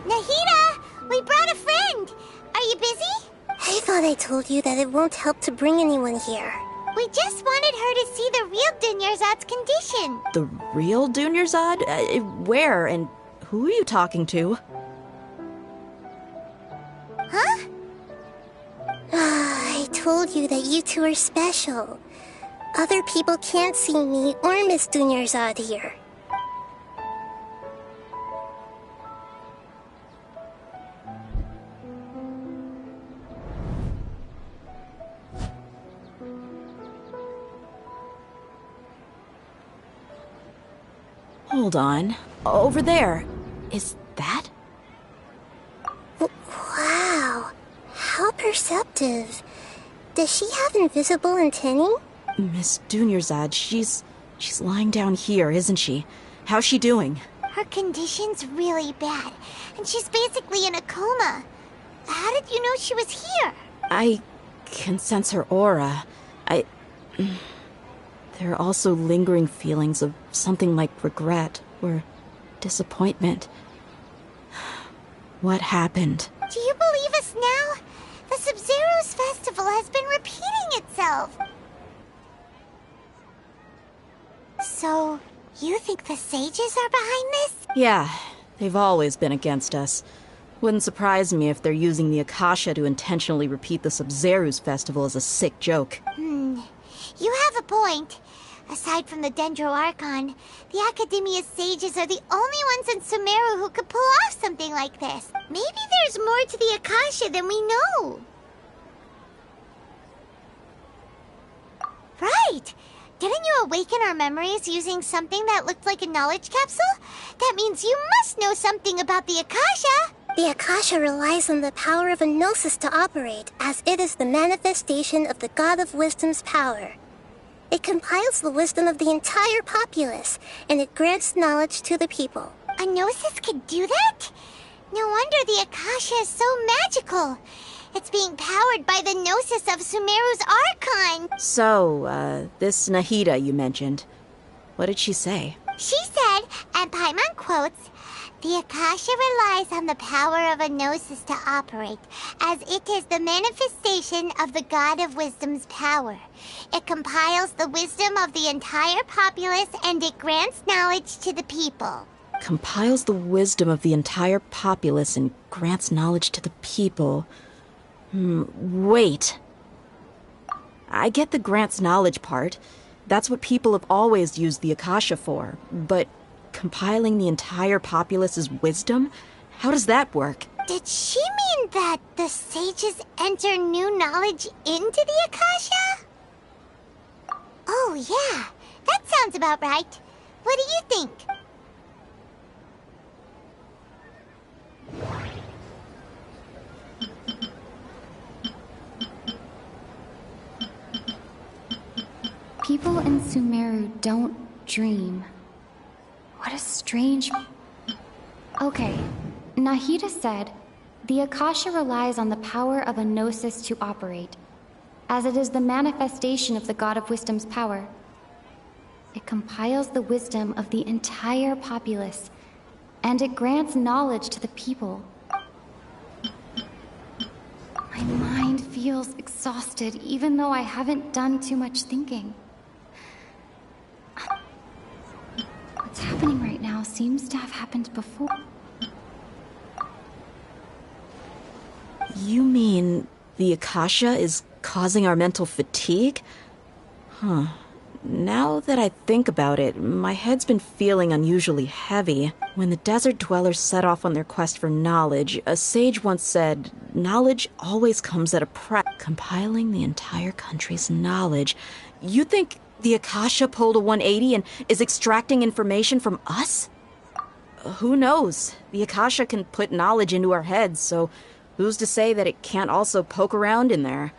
Nahida! We brought a friend! Are you busy? I thought I told you that it won't help to bring anyone here. We just wanted her to see the real Dunyarzad's condition. The real Dunyarzad? Where and who are you talking to? Huh? I told you that you two are special. Other people can't see me or Miss Dunyarzad here. Hold on. Over there. Is that? Wow. How perceptive. Does she have invisible antennae? Miss Dunyarzad, she's lying down here, isn't she? How's she doing? Her condition's really bad, and she's basically in a coma. How did you know she was here? I can sense her aura. There are also lingering feelings of something like regret or disappointment. What happened? Do you believe us now? The Sub-Zero's festival has been repeating itself. So, you think the sages are behind this? Yeah, they've always been against us. Wouldn't surprise me if they're using the Akasha to intentionally repeat the Sub-Zero's festival as a sick joke. You have a point. Aside from the Dendro Archon, the Academia's sages are the only ones in Sumeru who could pull off something like this. Maybe there's more to the Akasha than we know. Right! Didn't you awaken our memories using something that looked like a knowledge capsule? That means you must know something about the Akasha! The Akasha relies on the power of a gnosis to operate, as it is the manifestation of the God of Wisdom's power. It compiles the wisdom of the entire populace, and it grants knowledge to the people. A gnosis could do that? No wonder the Akasha is so magical. It's being powered by the gnosis of Sumeru's Archon. So, this Nahida you mentioned, what did she say? She said, and Paimon quotes, "The Akasha relies on the power of a gnosis to operate, as it is the manifestation of the God of Wisdom's power. It compiles the wisdom of the entire populace, and it grants knowledge to the people." Compiles the wisdom of the entire populace and grants knowledge to the people. Wait. I get the grants knowledge part. That's what people have always used the Akasha for. But compiling the entire populace's wisdom? How does that work? Did she mean that the sages enter new knowledge into the Akasha? Oh, yeah. That sounds about right. What do you think? People in Sumeru don't dream. What a strange... Okay, Nahida said, the Akasha relies on the power of a gnosis to operate, as it is the manifestation of the God of Wisdom's power. It compiles the wisdom of the entire populace, and it grants knowledge to the people. My mind feels exhausted, even though I haven't done too much thinking. What's happening right now seems to have happened before. You mean the Akasha is causing our mental fatigue? Huh. Now that I think about it, my head's been feeling unusually heavy. When the desert dwellers set off on their quest for knowledge, a sage once said, knowledge always comes at a price. Compiling the entire country's knowledge. You think the Akasha pulled a 180 and is extracting information from us? Who knows? The Akasha can put knowledge into our heads, so who's to say that it can't also poke around in there?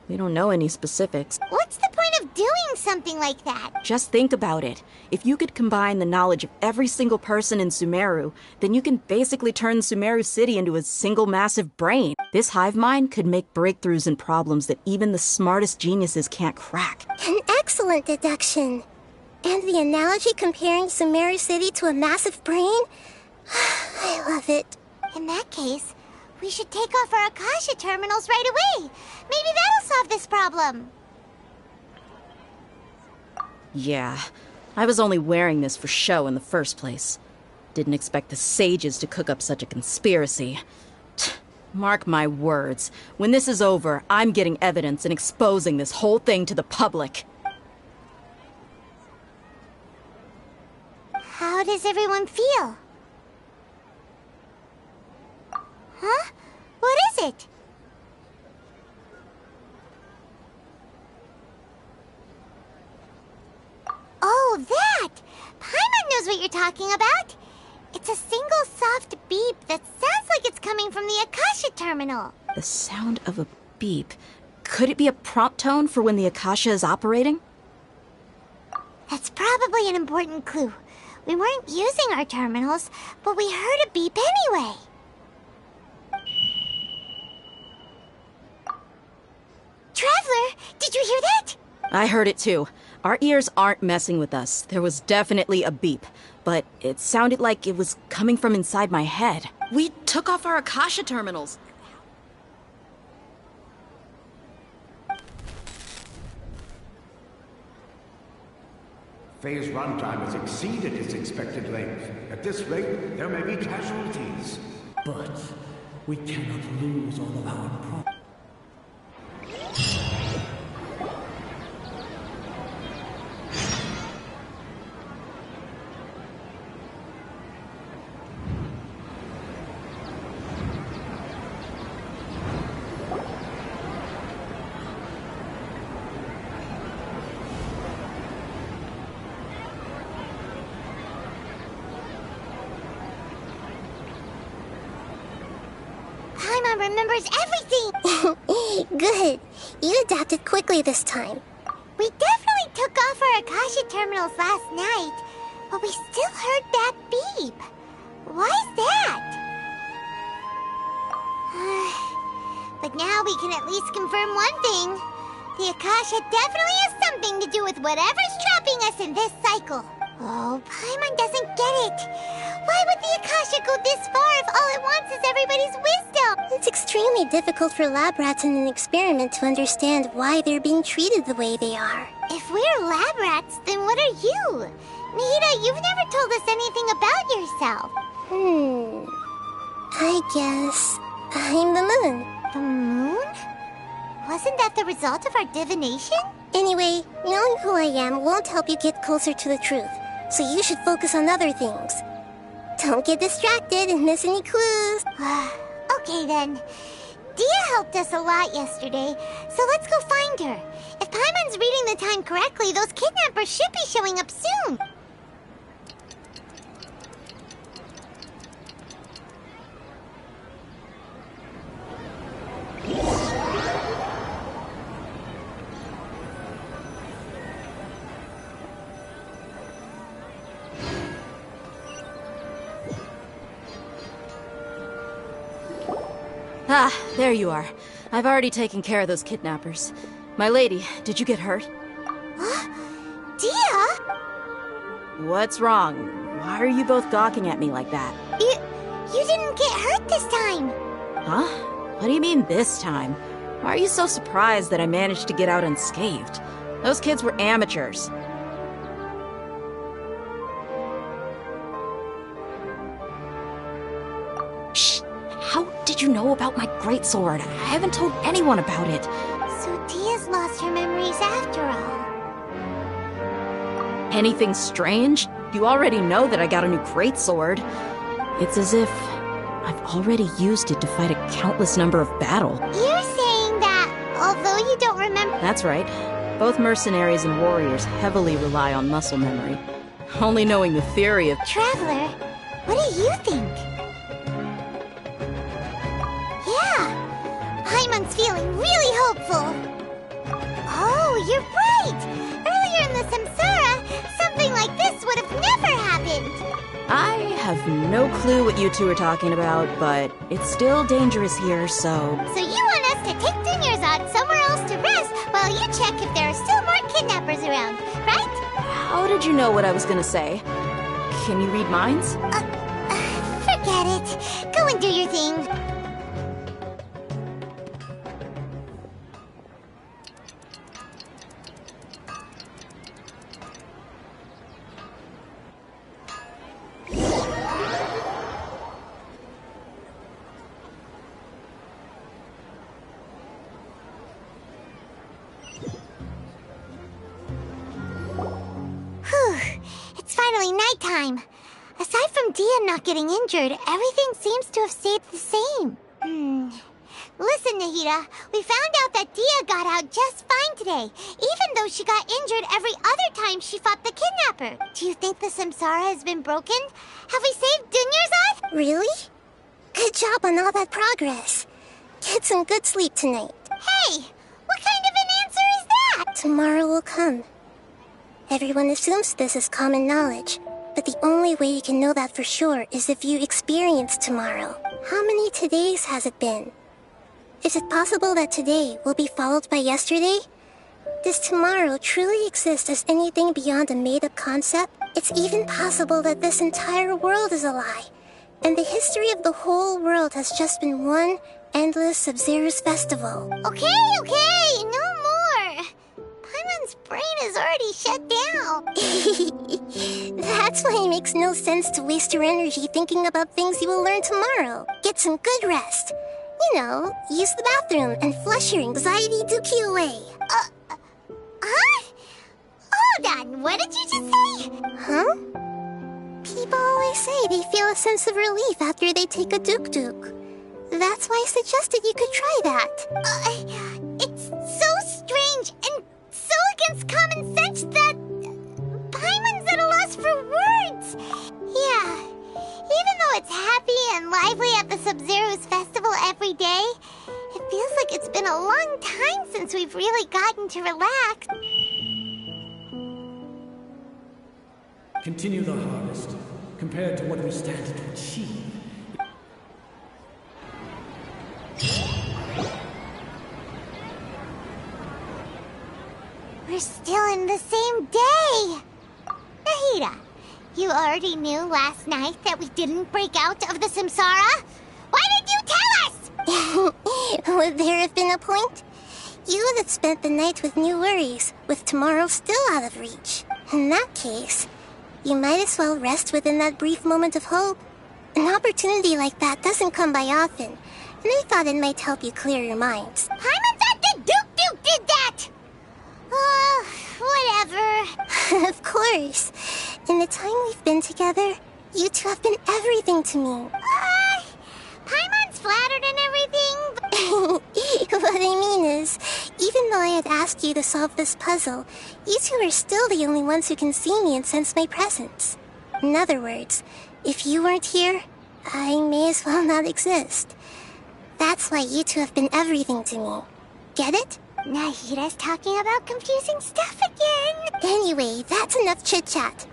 We don't know any specifics. What's the point of doing something like that? Just think about it. If you could combine the knowledge of every single person in Sumeru, then you can basically turn Sumeru City into a single massive brain. This hive mind could make breakthroughs in problems that even the smartest geniuses can't crack. An excellent deduction. And the analogy comparing Sumeru City to a massive brain? I love it. In that case, we should take off our Akasha terminals right away. Maybe that'll solve this problem. Yeah, I was only wearing this for show in the first place. Didn't expect the sages to cook up such a conspiracy. Mark my words, when this is over, I'm getting evidence and exposing this whole thing to the public. How does everyone feel? Huh? What is it? Oh, that! Paimon knows what you're talking about. It's a single soft beep that sounds like it's coming from the Akasha terminal. The sound of a beep. Could it be a prompt tone for when the Akasha is operating? That's probably an important clue. We weren't using our terminals, but we heard a beep anyway. Traveler, did you hear that? I heard it too. Our ears aren't messing with us. There was definitely a beep, but it sounded like it was coming from inside my head. We took off our Akasha terminals. Phase runtime has exceeded its expected length. At this rate, there may be casualties. But we cannot lose all of our property. Paimon remembers everything! Good. You adapted quickly this time. We definitely took off our Akasha terminals last night, but we still heard that beep. Why is that? But now we can at least confirm one thing. The Akasha definitely has something to do with whatever's trapping us in this cycle. Oh, Paimon doesn't get it. Why would the Akasha go this far if all it wants is everybody's wisdom? It's extremely difficult for lab rats in an experiment to understand why they're being treated the way they are. If we're lab rats, then what are you? Nihida, you've never told us anything about yourself. I guess I'm the moon. The moon? Wasn't that the result of our divination? Anyway, knowing who I am won't help you get closer to the truth, so you should focus on other things. Don't get distracted and miss any clues. Okay then. Dia helped us a lot yesterday, so let's go find her. If Paimon's reading the time correctly, those kidnappers should be showing up soon. Ah, there you are. I've already taken care of those kidnappers. My lady, did you get hurt? Dia? What's wrong? Why are you both gawking at me like that? You didn't get hurt this time. Huh? What do you mean this time? Why are you so surprised that I managed to get out unscathed? Those kids were amateurs. Shh! How did you know about my greatsword? I haven't told anyone about it. So Dia's lost her memories after all. Anything strange? You already know that I got a new greatsword. It's as if I've already used it to fight a countless number of battles. You're saying that, although you don't remember... That's right. Both mercenaries and warriors heavily rely on muscle memory. Only knowing the theory of... Traveler, what do you think? Yeah, Paimon's feeling really hopeful. Oh, you're right! Earlier in the Samsara, something like this would have never happened. I have no clue what you two are talking about, but it's still dangerous here, so... So you want us to take Dunyarzad somewhere else to rest while you check if there are still more kidnappers around, right? How did you know what I was gonna say? Can you read minds? Forget it. Go and do your thing. It's finally nighttime. Aside from Dia not getting injured, everything seems to have stayed the same. Listen, Nahida, we found out that Dia got out just fine today, even though she got injured every other time she fought the kidnapper. Do you think the Samsara has been broken? Have we saved Dunyarzad? Really? Good job on all that progress. Get some good sleep tonight. Hey, what kind of an answer is that? Tomorrow will come. Everyone assumes this is common knowledge, but the only way you can know that for sure is if you experience tomorrow. How many todays has it been? Is it possible that today will be followed by yesterday? Does tomorrow truly exist as anything beyond a made-up concept? It's even possible that this entire world is a lie, and the history of the whole world has just been one endless Sub-Zero's festival. Okay, no more. Paimon's brain is already shut down. That's why it makes no sense to waste your energy thinking about things you will learn tomorrow. Get some good rest. You know, use the bathroom and flush your anxiety dookie away. Huh? Hold on, what did you just say? Huh? People always say they feel a sense of relief after they take a duk-duk. That's why I suggested you could try that. It's so strange and so against common sense that Paimon's at a loss for words. Yeah, even though it's happy and lively at the Sub-Zero's festival every day, it feels like it's been a long time since we've really gotten to relax. Continue the harvest. Compared to what we stand to achieve. We're still in the same day! Nahida, you already knew last night that we didn't break out of the Samsara? Why did you tell us? Would there have been a point? You would have spent the night with new worries, with tomorrow still out of reach. In that case, you might as well rest within that brief moment of hope. An opportunity like that doesn't come by often, and I thought it might help you clear your minds. Paimon thought the Duke did that! Whatever. Of course. In the time we've been together, you two have been everything to me. Paimon's flattered and everything, but... What I mean is, even though I had asked you to solve this puzzle, you two are still the only ones who can see me and sense my presence. In other words, if you weren't here, I may as well not exist. That's why you two have been everything to me. Get it? Nahida's talking about confusing stuff again. Anyway, that's enough chit-chat.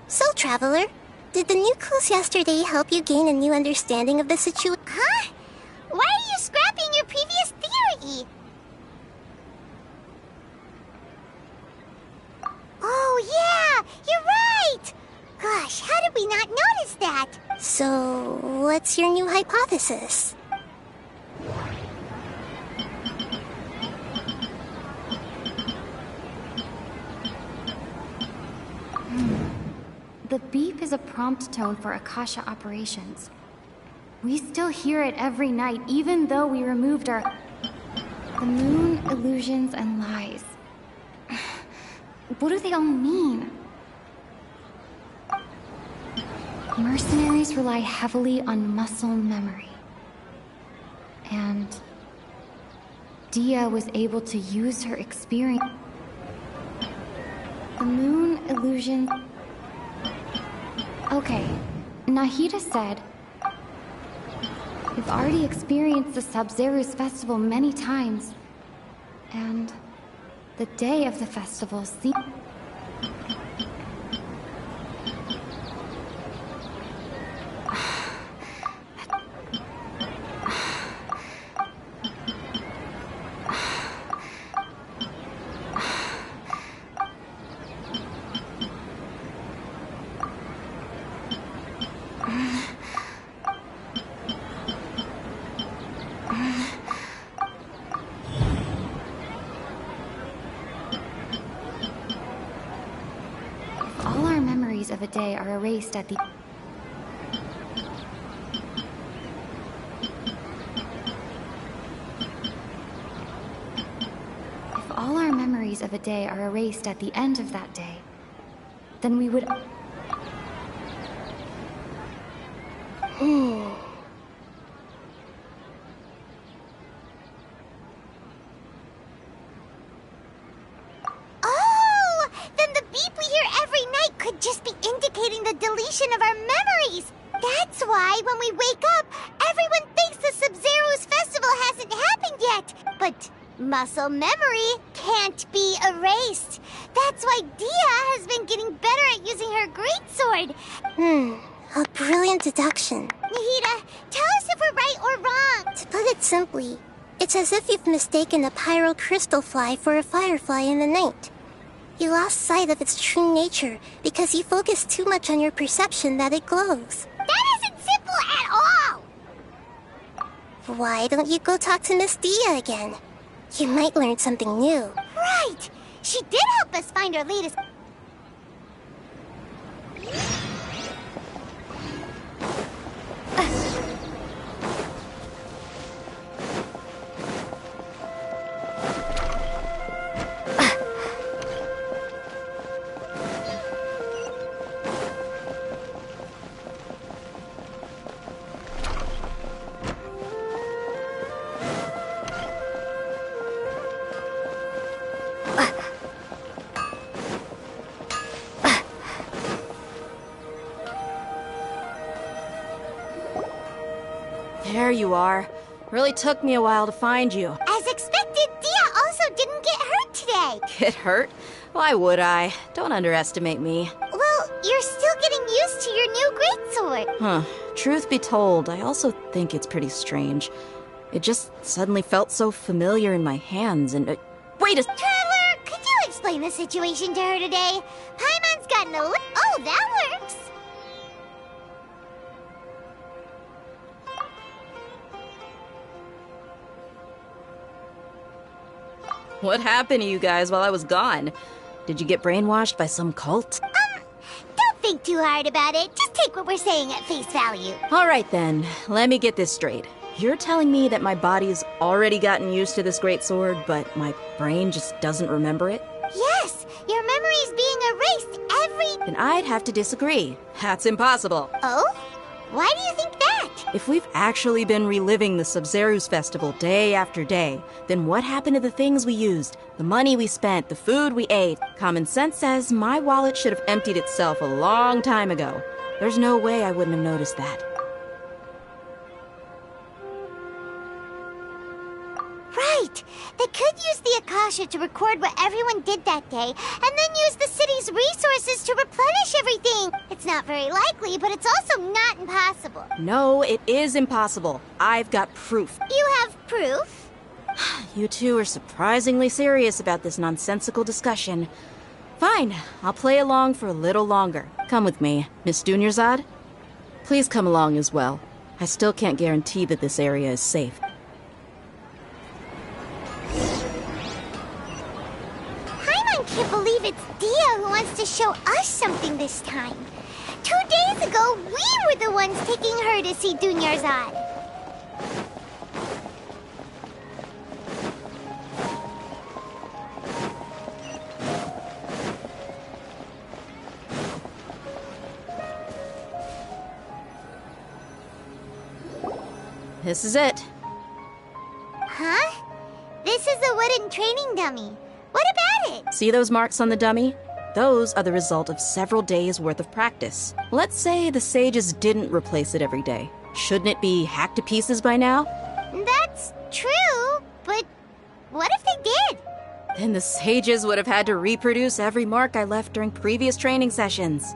So, Traveler, did the new clues yesterday help you gain a new understanding of the situation? Huh? Why are you scrapping your previous theory? Oh, yeah! You're right! Gosh, how did we not hypothesis. The beep is a prompt tone for Akasha operations. We still hear it every night, even though we removed our... The moon, illusions, and lies. What do they all mean? Mercenaries rely heavily on muscle memory. And Dia was able to use her experience. The moon, illusion... Okay, Nahida said, we've already experienced the Sub-Zeru's festival many times, and the day of the festival seems... All our memories of a day are erased at the... If all our memories of a day are erased at the end of that day, then we would... Oh! Then the beep we hear every night could just be indicating the deletion of our memories! That's why when we wake up, everyone thinks the Sub-Zeru's festival hasn't happened yet! But muscle memory can't be erased. That's why Dia has been getting better at using her greatsword. A brilliant deduction. Nahida, tell us if we're right or wrong. To put it simply, it's as if you've mistaken a pyro crystal fly for a firefly in the night. You lost sight of its true nature because you focused too much on your perception that it glows. That isn't simple at all! Why don't you go talk to Miss Dia again? You might learn something new. Right! She did help us find our latest... There you are. Really took me a while to find you. As expected, Dia also didn't get hurt today. Get hurt? Why would I? Don't underestimate me. Well, you're still getting used to your new greatsword. Huh. Truth be told, I also think it's pretty strange. It just suddenly felt so familiar in my hands and... wait a... Traveler, could you explain the situation to her today? Paimon's gotten a Oh, that works. What happened to you guys while I was gone? Did you get brainwashed by some cult? Don't think too hard about it. Just take what we're saying at face value. All right then, let me get this straight. You're telling me that my body's already gotten used to this great sword, but my brain just doesn't remember it? Yes, your memory's being erased every... Then I'd have to disagree. That's impossible. Oh? Why do you think that? If we've actually been reliving the Sub-Zeru's festival day after day, then what happened to the things we used, the money we spent, the food we ate? Common sense says my wallet should have emptied itself a long time ago. There's no way I wouldn't have noticed that. Right! They could use the Akasha to record what everyone did that day, and then use the city's resources to replenish everything. It's not very likely, but it's also not impossible. No, it is impossible. I've got proof. You have proof? You two are surprisingly serious about this nonsensical discussion. Fine, I'll play along for a little longer. Come with me, Miss Dunyarzad. Please come along as well. I still can't guarantee that this area is safe. Paimon can't believe it's Dia who wants to show us something this time. 2 days ago, we were the ones taking her to see Dunyarzad. This is it. Huh? This is a wooden training dummy. What about it? See those marks on the dummy? Those are the result of several days' worth of practice. Let's say the sages didn't replace it every day. Shouldn't it be hacked to pieces by now? That's true, but what if they did? Then the sages would have had to reproduce every mark I left during previous training sessions.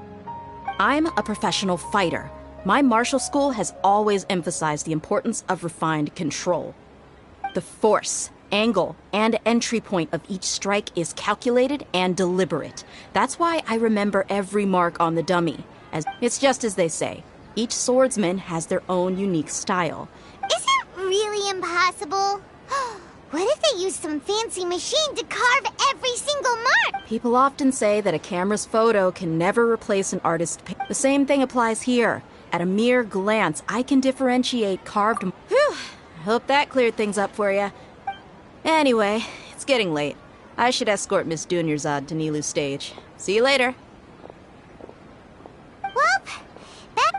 I'm a professional fighter. My martial school has always emphasized the importance of refined control. The force, angle, and entry point of each strike is calculated and deliberate. That's why I remember every mark on the dummy. It's just as they say, each swordsman has their own unique style. Is it really impossible? What if they used some fancy machine to carve every single mark? People often say that a camera's photo can never replace an artist's paint. The same thing applies here. At a mere glance, I can differentiate carved... Whew! I hope that cleared things up for you. Anyway, it's getting late. I should escort Miss Dunyarzad to Nilu's stage. See you later. Well, but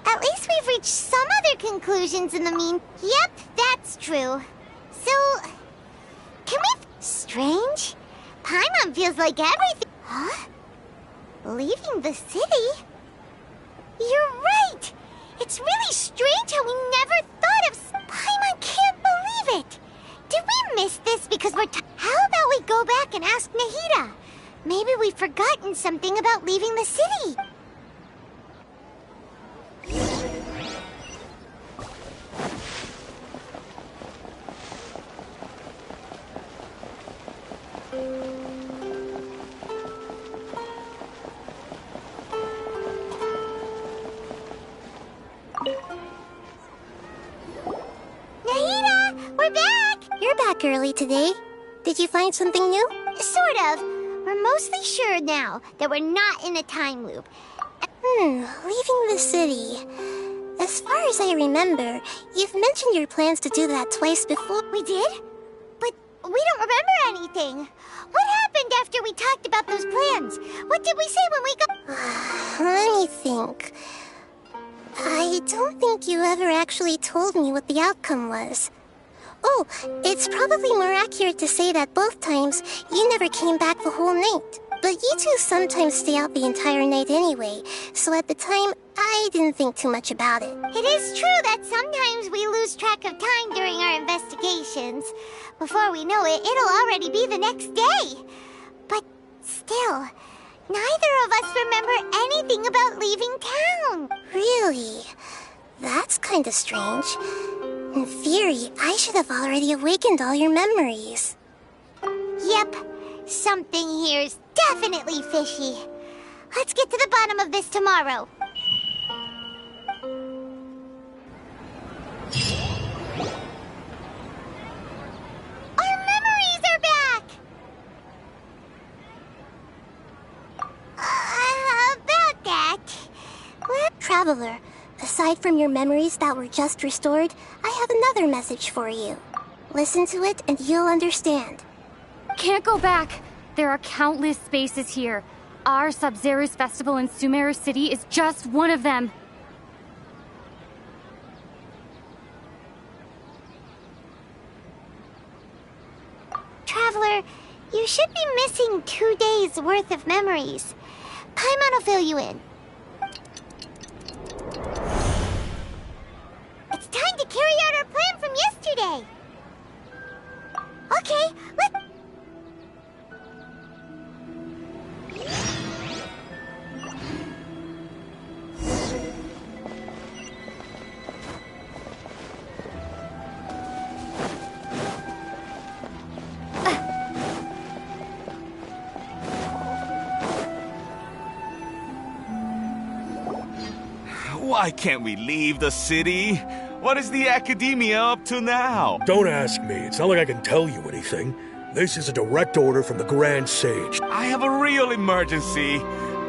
at least we've reached some other conclusions in the Yep, that's true. So, can we... Strange? Paimon feels like everything... Huh? Leaving the city? You're right! It's really strange how we never thought of... Paimon can't believe it! Did we miss this because we're... How about we go back and ask Nahida? Maybe we've forgotten something about leaving the city. Nahida, we're back! You're back early today. Did you find something new? Sort of. We're mostly sure now that we're not in a time loop. Leaving the city. As far as I remember, you've mentioned your plans to do that twice before. We did? But we don't remember anything. What happened after we talked about those plans? What did we say when we got... Let me think. I don't think you ever actually told me what the outcome was. Oh, it's probably more accurate to say that both times you never came back the whole night. But you two sometimes stay out the entire night anyway, so at the time, I didn't think too much about it. It is true that sometimes we lose track of time during our investigations. Before we know it, it'll already be the next day. But still, neither of us remember anything about leaving town. Really? That's kind of strange. In theory, I should have already awakened all your memories. Yep, something here's definitely fishy. Let's get to the bottom of this tomorrow. Our memories are back! About that... Traveler, aside from your memories that were just restored, I have another message for you. Listen to it and you'll understand. Can't go back. There are countless spaces here. Our Sabzeruz festival in Sumeru City is just one of them. Traveler, you should be missing 2 days' worth of memories. Paimon will fill you in. It's time to carry out our plan from yesterday. Okay, let's... Why can't we leave the city? What is the Academia up to now? Don't ask me. It's not like I can tell you anything. This is a direct order from the Grand Sage. I have a real emergency.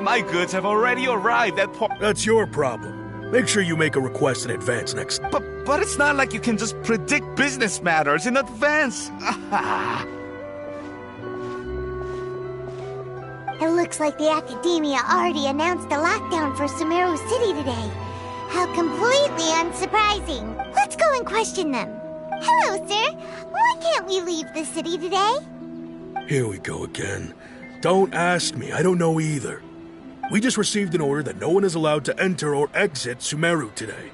My goods have already arrived at port. That's your problem. Make sure you make a request in advance next. But it's not like you can just predict business matters in advance. It looks like the Academia already announced a lockdown for Sumeru City today. How completely unsurprising. Let's go and question them. Hello, sir. Why can't we leave the city today? Here we go again. Don't ask me. I don't know either. We just received an order that no one is allowed to enter or exit Sumeru today.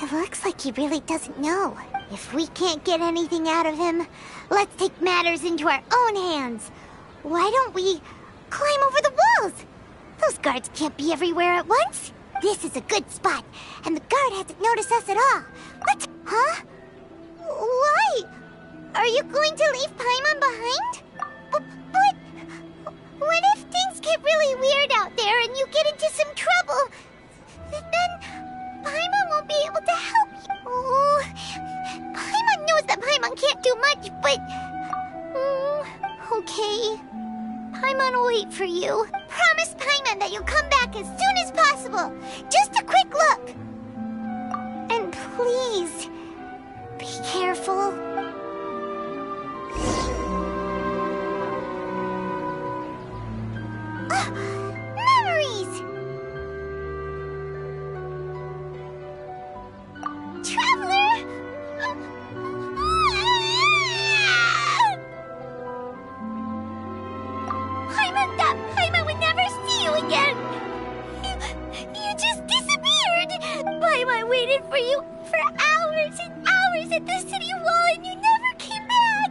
It looks like he really doesn't know. If we can't get anything out of him, let's take matters into our own hands. Why don't we climb over the walls? Those guards can't be everywhere at once. This is a good spot, and the guard hasn't noticed us at all. Let's... Huh? Why? Are you going to leave Paimon behind? But... What if things get really weird out there and you get into some trouble? Then Paimon won't be able to help you. Oh, Paimon knows that Paimon can't do much, but... okay. Paimon will wait for you. Promise Paimon that you'll come back as soon as possible. Just a quick look. And please, be careful. Memories! Traveler! Paimon would never see you again! You just disappeared! Paimon waited for you for hours and hours at the city wall and you never came back!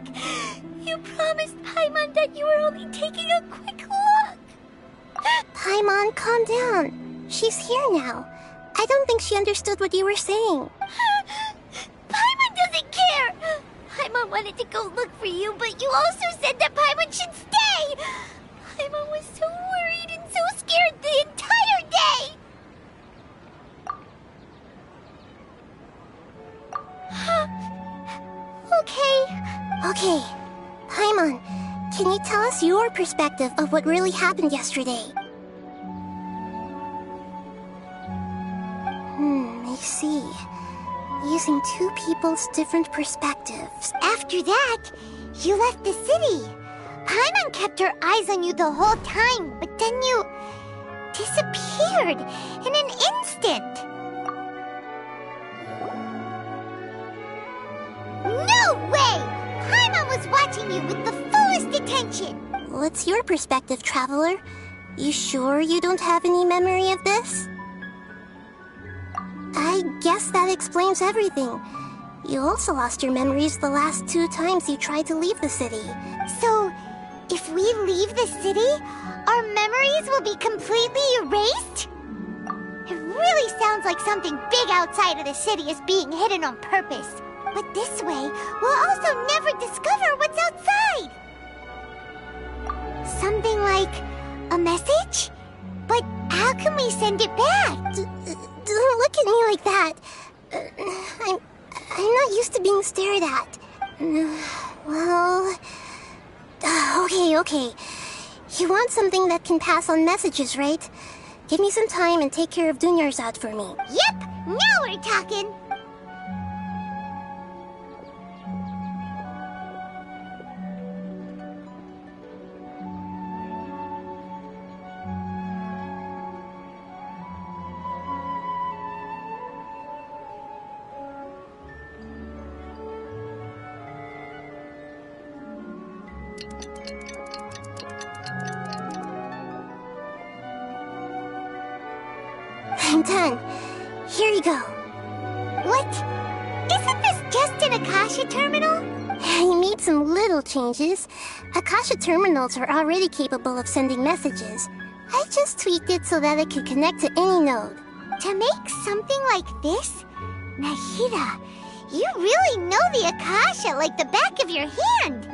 You promised Paimon that you were only taking a quick look! Paimon, calm down. She's here now. I don't think she understood what you were saying. Paimon doesn't care! Paimon wanted to go look for you, but you also said that Paimon should stay! Paimon was so worried and so scared the entire day! Okay. Paimon, can you tell us your perspective of what really happened yesterday? I see. Using two people's different perspectives. After that, you left the city. Paimon kept her eyes on you the whole time, but then you disappeared in an instant. No way! Paimon was watching you with the fullest attention. What's your perspective, Traveler? You sure you don't have any memory of this? I guess that explains everything. You also lost your memories the last 2 times you tried to leave the city. So, if we leave the city, our memories will be completely erased? It really sounds like something big outside of the city is being hidden on purpose. But this way, we'll also never discover what's outside. Something like a message? But how can we send it back? Don't look at me like that. I'm not used to being stared at. Well... Okay. You want something that can pass on messages, right? Give me some time and take care of Dunyarzad for me. Yep! Now we're talking! I'm done. Here you go. What? Isn't this just an Akasha terminal? I made some little changes. Akasha terminals are already capable of sending messages. I just tweaked it so that it could connect to any node. To make something like this? Nahida, you really know the Akasha like the back of your hand.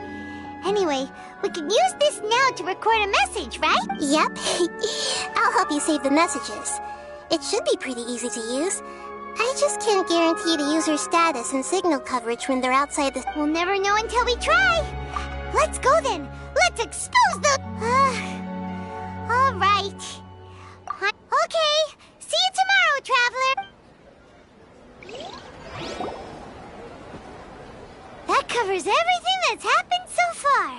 Anyway, we can use this now to record a message, right? Yep. I'll help you save the messages. It should be pretty easy to use. I just can't guarantee the user's status and signal coverage when they're outside the... We'll never know until we try. Let's go then. Let's expose the... All right. Okay. See you tomorrow, Traveler. That covers everything that's happened so far.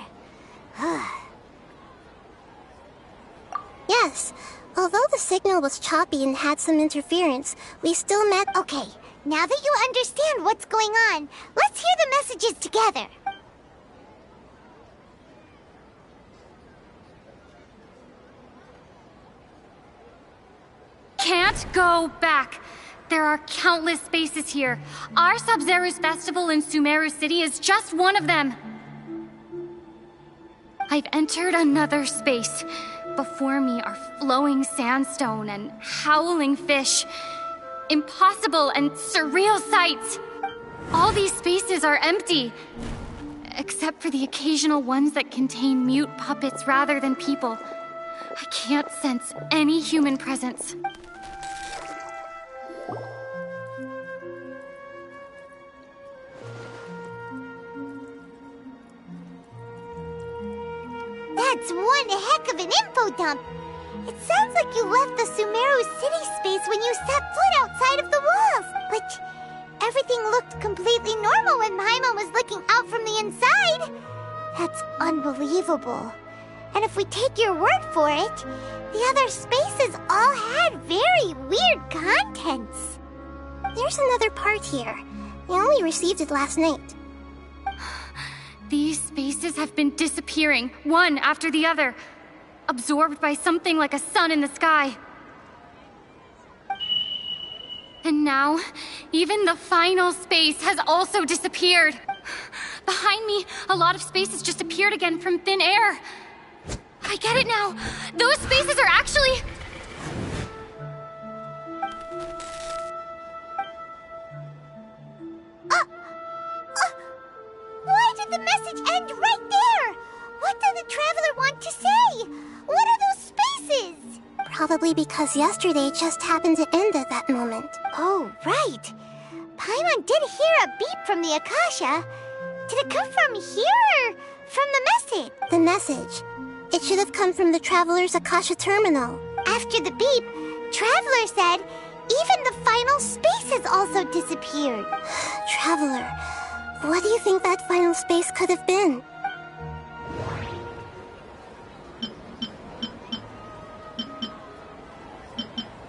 Yes. Although the signal was choppy and had some interference, we still met... Okay, now that you understand what's going on, let's hear the messages together. Can't go back. There are countless spaces here. Our Sub-Zero's festival in Sumeru City is just one of them. I've entered another space. Before me are flowing sandstone and howling fish. Impossible and surreal sights. All these spaces are empty. Except for the occasional ones that contain mute puppets rather than people. I can't sense any human presence. That's one heck of an info dump. It sounds like you left the Sumeru City space when you set foot outside of the walls. But everything looked completely normal when Paimon was looking out from the inside. That's unbelievable. And if we take your word for it, the other spaces all had very weird contents. There's another part here. We only received it last night. These spaces have been disappearing, one after the other, absorbed by something like a sun in the sky. And now, even the final space has also disappeared. Behind me, a lot of spaces just appeared again from thin air. I get it now. Those spaces are actually... Why did the message end right there? What did the Traveler want to say? What are those spaces? Probably because yesterday just happened to end at that moment. Oh, right. Paimon did hear a beep from the Akasha. Did it come from here or from the message? The message. It should have come from the Traveler's Akasha terminal. After the beep, Traveler said even the final spaces also disappeared. Traveler, what do you think that final space could have been?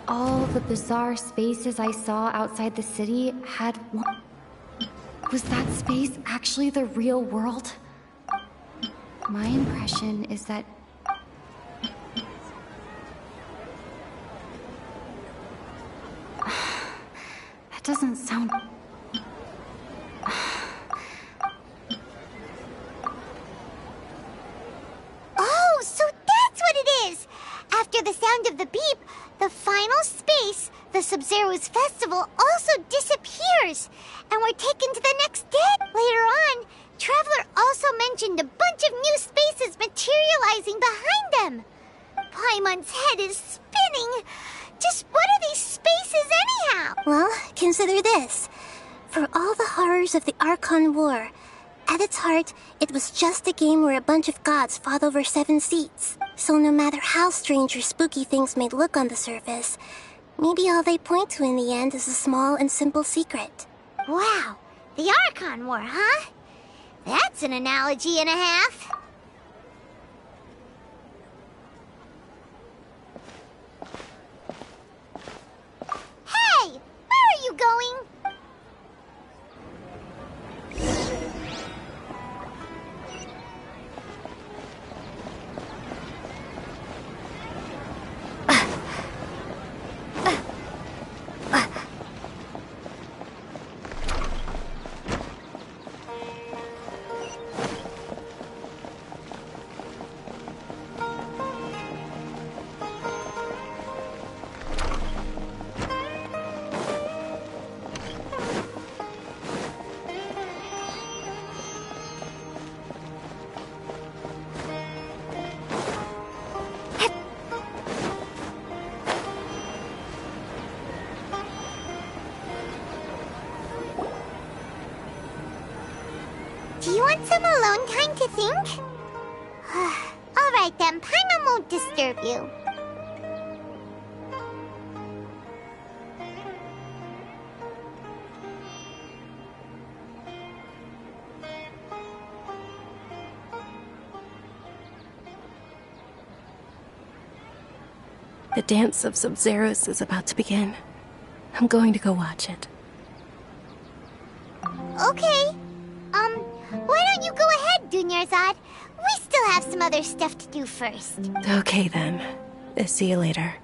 All the bizarre spaces I saw outside the city had one... Was that space actually the real world? My impression is that... That doesn't sound... Oh, so that's what it is! After the sound of the beep, the final space, the Sub-Zero's festival, also disappears, and we're taken to the next day. Later on, Traveler also mentioned a bunch of new spaces materializing behind them. Paimon's head is spinning. Just what are these spaces anyhow? Well, consider this. For all the horrors of the Archon War, at its heart, it was just a game where a bunch of gods fought over 7 seats. So no matter how strange or spooky things may look on the surface, maybe all they point to in the end is a small and simple secret. Wow, the Archon War, huh? That's an analogy and a half. Hey, where are you going? some alone time to think? Alright then, Paimon won't disturb you. The dance of Sub-Zeros is about to begin. I'm going to go watch it. Okay. Why don't you go ahead, Dunyarzad? We still have some other stuff to do first. Okay then. See you later.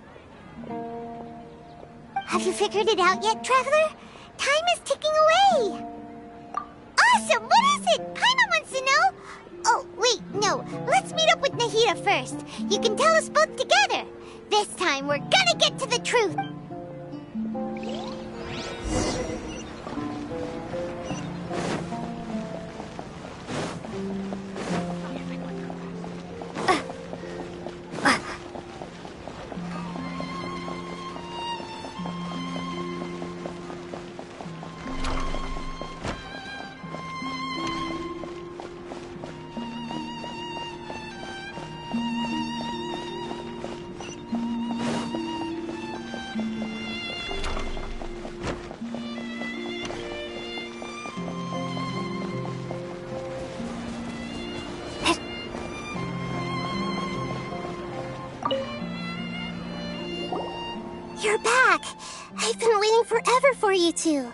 Have you figured it out yet, Traveler? Time is ticking away. Awesome! What is it? Paimon wants to know. Oh, wait, no. Let's meet up with Nahida first. You can tell us both together. This time, we're gonna get to the truth. You're back! I've been waiting forever for you two.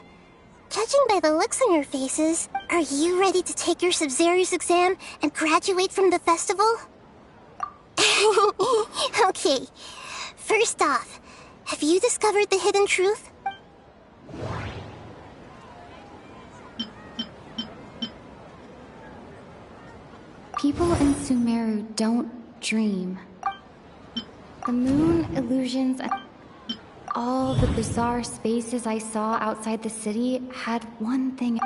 Judging by the looks on your faces, are you ready to take your Sub-Zero's exam and graduate from the festival? Okay. First off, have you discovered the hidden truth? People in Sumeru don't dream. The moon, illusions, and all the bizarre spaces I saw outside the city had one thing.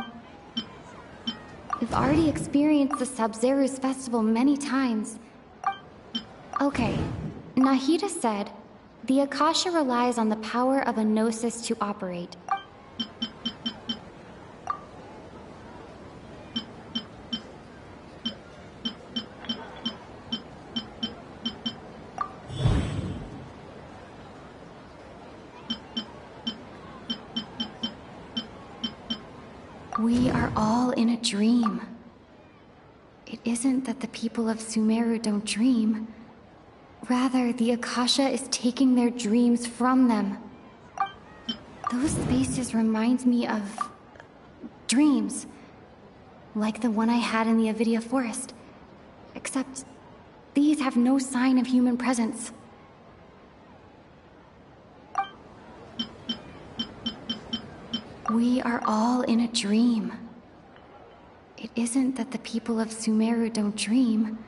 We've already experienced the Sub-Zero's festival many times. Okay, Nahida said, the Akasha relies on the power of a gnosis to operate. We are all in a dream. It isn't that the people of Sumeru don't dream. Rather, the Akasha is taking their dreams from them. Those spaces remind me of dreams. Like the one I had in the Avidia Forest. Except, these have no sign of human presence. We are all in a dream. It isn't that the people of Sumeru don't dream.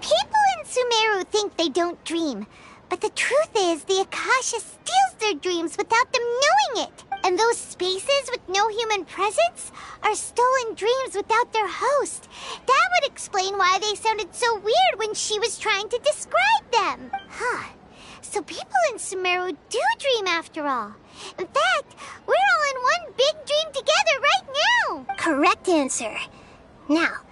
People in Sumeru think they don't dream, but the truth is the Akasha steals their dreams without them knowing it. And those spaces with no human presence are stolen dreams without their host. That would explain why they sounded so weird when she was trying to describe them. Huh. So people in Sumeru do dream after all. In fact, we're all in one big dream together right now. Correct answer. Now,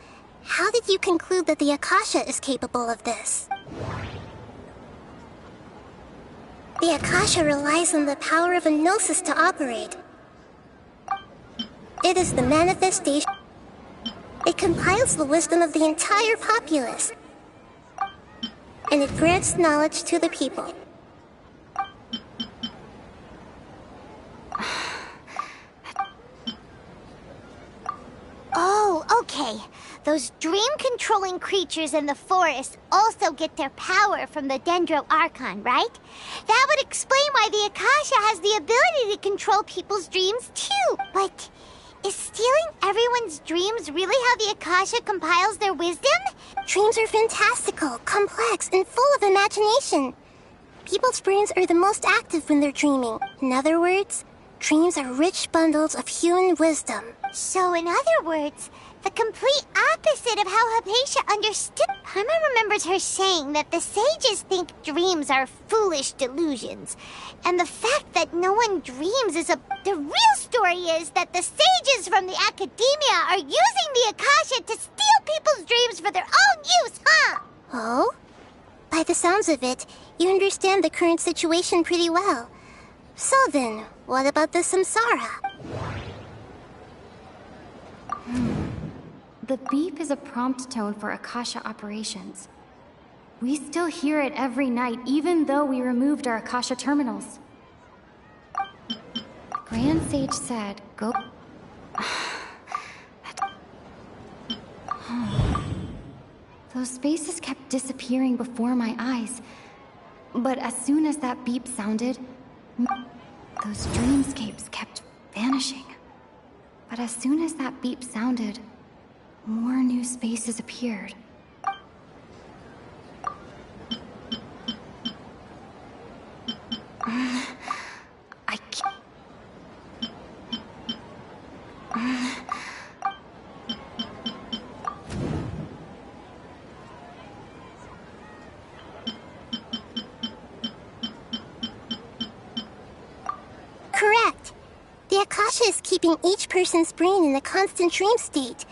how did you conclude that the Akasha is capable of this? The Akasha relies on the power of a gnosis to operate. It is the manifestation. It compiles the wisdom of the entire populace. And it grants knowledge to the people. Oh, okay. Those dream-controlling creatures in the forest also get their power from the Dendro Archon, right? That would explain why the Akasha has the ability to control people's dreams, too. But is stealing everyone's dreams really how the Akasha compiles their wisdom? Dreams are fantastical, complex, and full of imagination. People's brains are the most active when they're dreaming. In other words, dreams are rich bundles of human wisdom. So in other words, The complete opposite of how Hypatia understood. Paimon remembers her saying that the sages think dreams are foolish delusions. And the fact that no one dreams is The real story is that the sages from the academia are using the Akasha to steal people's dreams for their own use, huh? Oh? By the sounds of it, you understand the current situation pretty well. So then, what about the samsara? The beep is a prompt tone for Akasha operations. We still hear it every night, even though we removed our Akasha terminals. The Grand Sage said, go... Those spaces kept disappearing before my eyes. But as soon as that beep sounded, those dreamscapes kept vanishing. But as soon as that beep sounded, more new spaces appeared. I can't... Correct. The Akasha is keeping each person's brain in a constant dream state.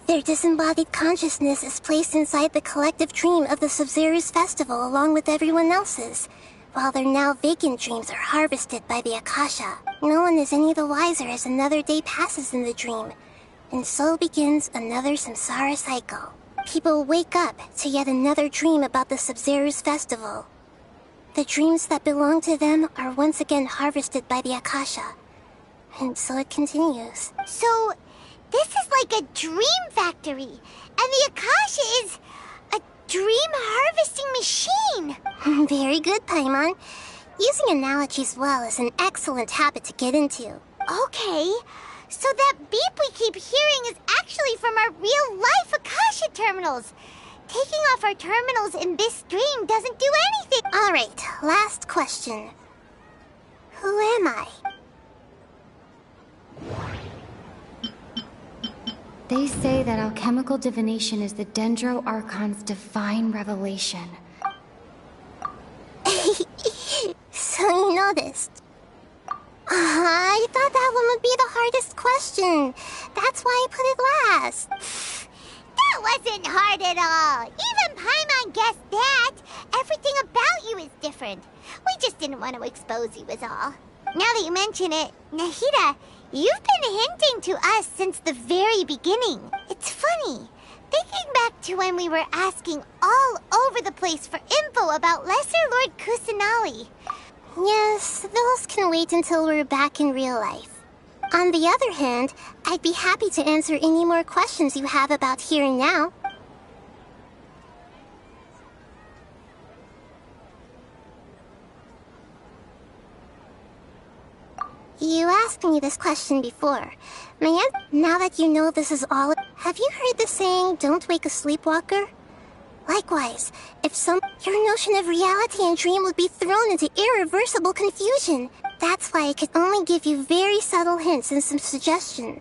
Their disembodied consciousness is placed inside the collective dream of the Sub-Zero's festival along with everyone else's, while their now vacant dreams are harvested by the Akasha. No one is any the wiser as another day passes in the dream, and so begins another samsara cycle. People wake up to yet another dream about the Sub-Zero's festival. The dreams that belong to them are once again harvested by the Akasha, and so it continues. So, this is like a dream factory, and the Akasha is a dream harvesting machine. Very good, Paimon. Using analogies well is an excellent habit to get into. Okay, so that beep we keep hearing is actually from our real-life Akasha terminals. Taking off our terminals in this dream doesn't do anything. All right, last question. Who am I? They say that alchemical divination is the Dendro Archon's divine revelation. So you noticed. I thought that one would be the hardest question. That's why I put it last. That wasn't hard at all. Even Paimon guessed that. Everything about you is different. We just didn't want to expose you is all. Now that you mention it, Nahida, you've been hinting to us since the very beginning. It's funny. Thinking back to when we were asking all over the place for info about Lesser Lord Kusanali. Yes, those can wait until we're back in real life. On the other hand, I'd be happy to answer any more questions you have about here and now. You asked me this question before. Now that you know this is all... Have you heard the saying, don't wake a sleepwalker? Likewise, your notion of reality and dream would be thrown into irreversible confusion. That's why I could only give you very subtle hints and some suggestions.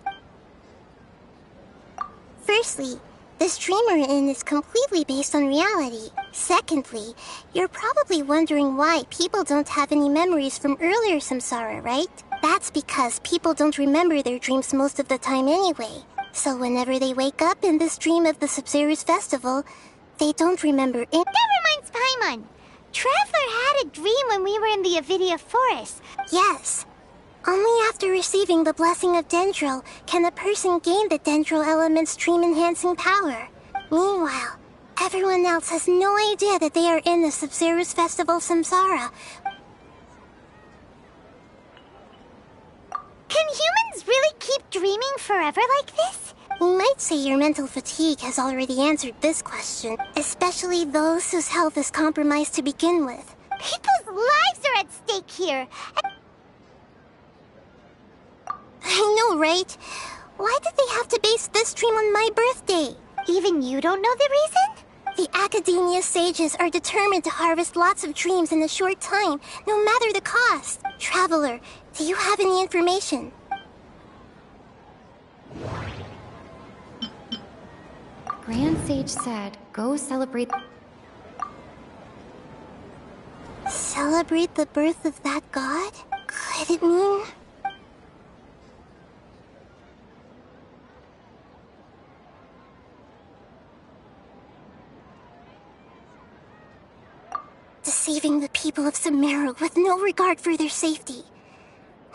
Firstly, this dream we're in is completely based on reality. Secondly, you're probably wondering why people don't have any memories from earlier samsara, right? That's because people don't remember their dreams most of the time anyway. So whenever they wake up in this dream of the Sub-Zero's festival, they don't remember it. That reminds Paimon. Traveler had a dream when we were in the Avidia Forest. Yes. Only after receiving the blessing of Dendro can a person gain the Dendro element's dream-enhancing power. Meanwhile, everyone else has no idea that they are in the Sub-Zero's festival samsara. Can humans really keep dreaming forever like this? You might say your mental fatigue has already answered this question, especially those whose health is compromised to begin with. People's lives are at stake here. I know, right? Why did they have to base this dream on my birthday? Even you don't know the reason? The Academia sages are determined to harvest lots of dreams in a short time, no matter the cost. Traveler, do you have any information? Grand Sage said, go celebrate... Celebrate the birth of that god? Could it mean... deceiving the people of Sumeru with no regard for their safety.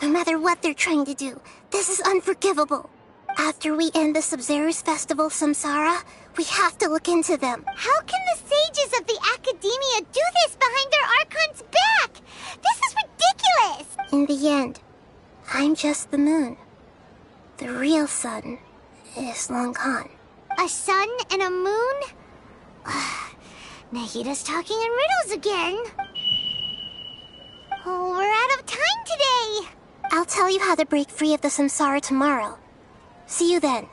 No matter what they're trying to do, this is unforgivable. After we end the Sub-Zero's festival, Samsara, we have to look into them. How can the sages of the Academia do this behind their Archon's back? This is ridiculous! In the end, I'm just the moon. The real sun is long gone. A sun and a moon? Nahida's talking in riddles again. Oh, we're out of time today. I'll tell you how to break free of the Samsara tomorrow. See you then.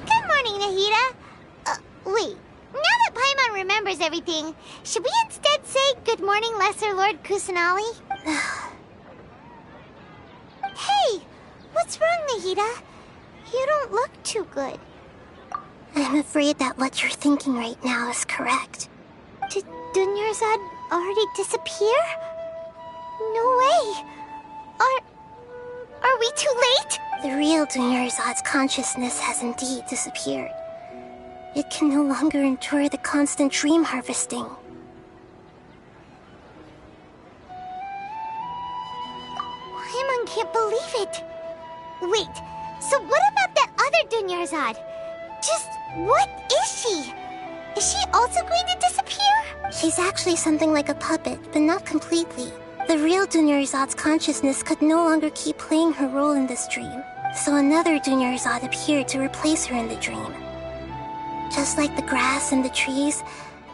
Good morning, Nahida. Wait. Now that Paimon remembers everything, should we instead say good morning, Lesser Lord Kusanali? Hey! What's wrong, Nahida? You don't look too good. I'm afraid that what you're thinking right now is correct. Did Dunyarzad already disappear? No way! Are we too late? The real Dunyarzad's consciousness has indeed disappeared. It can no longer endure the constant dream harvesting. Paimon can't believe it. Wait, so what about that other Dunyarzad? Just what is she? Is she also going to disappear? She's actually something like a puppet, but not completely. The real Dunyarzad's consciousness could no longer keep playing her role in this dream, so another Dunyarzad appeared to replace her in the dream. Just like the grass and the trees,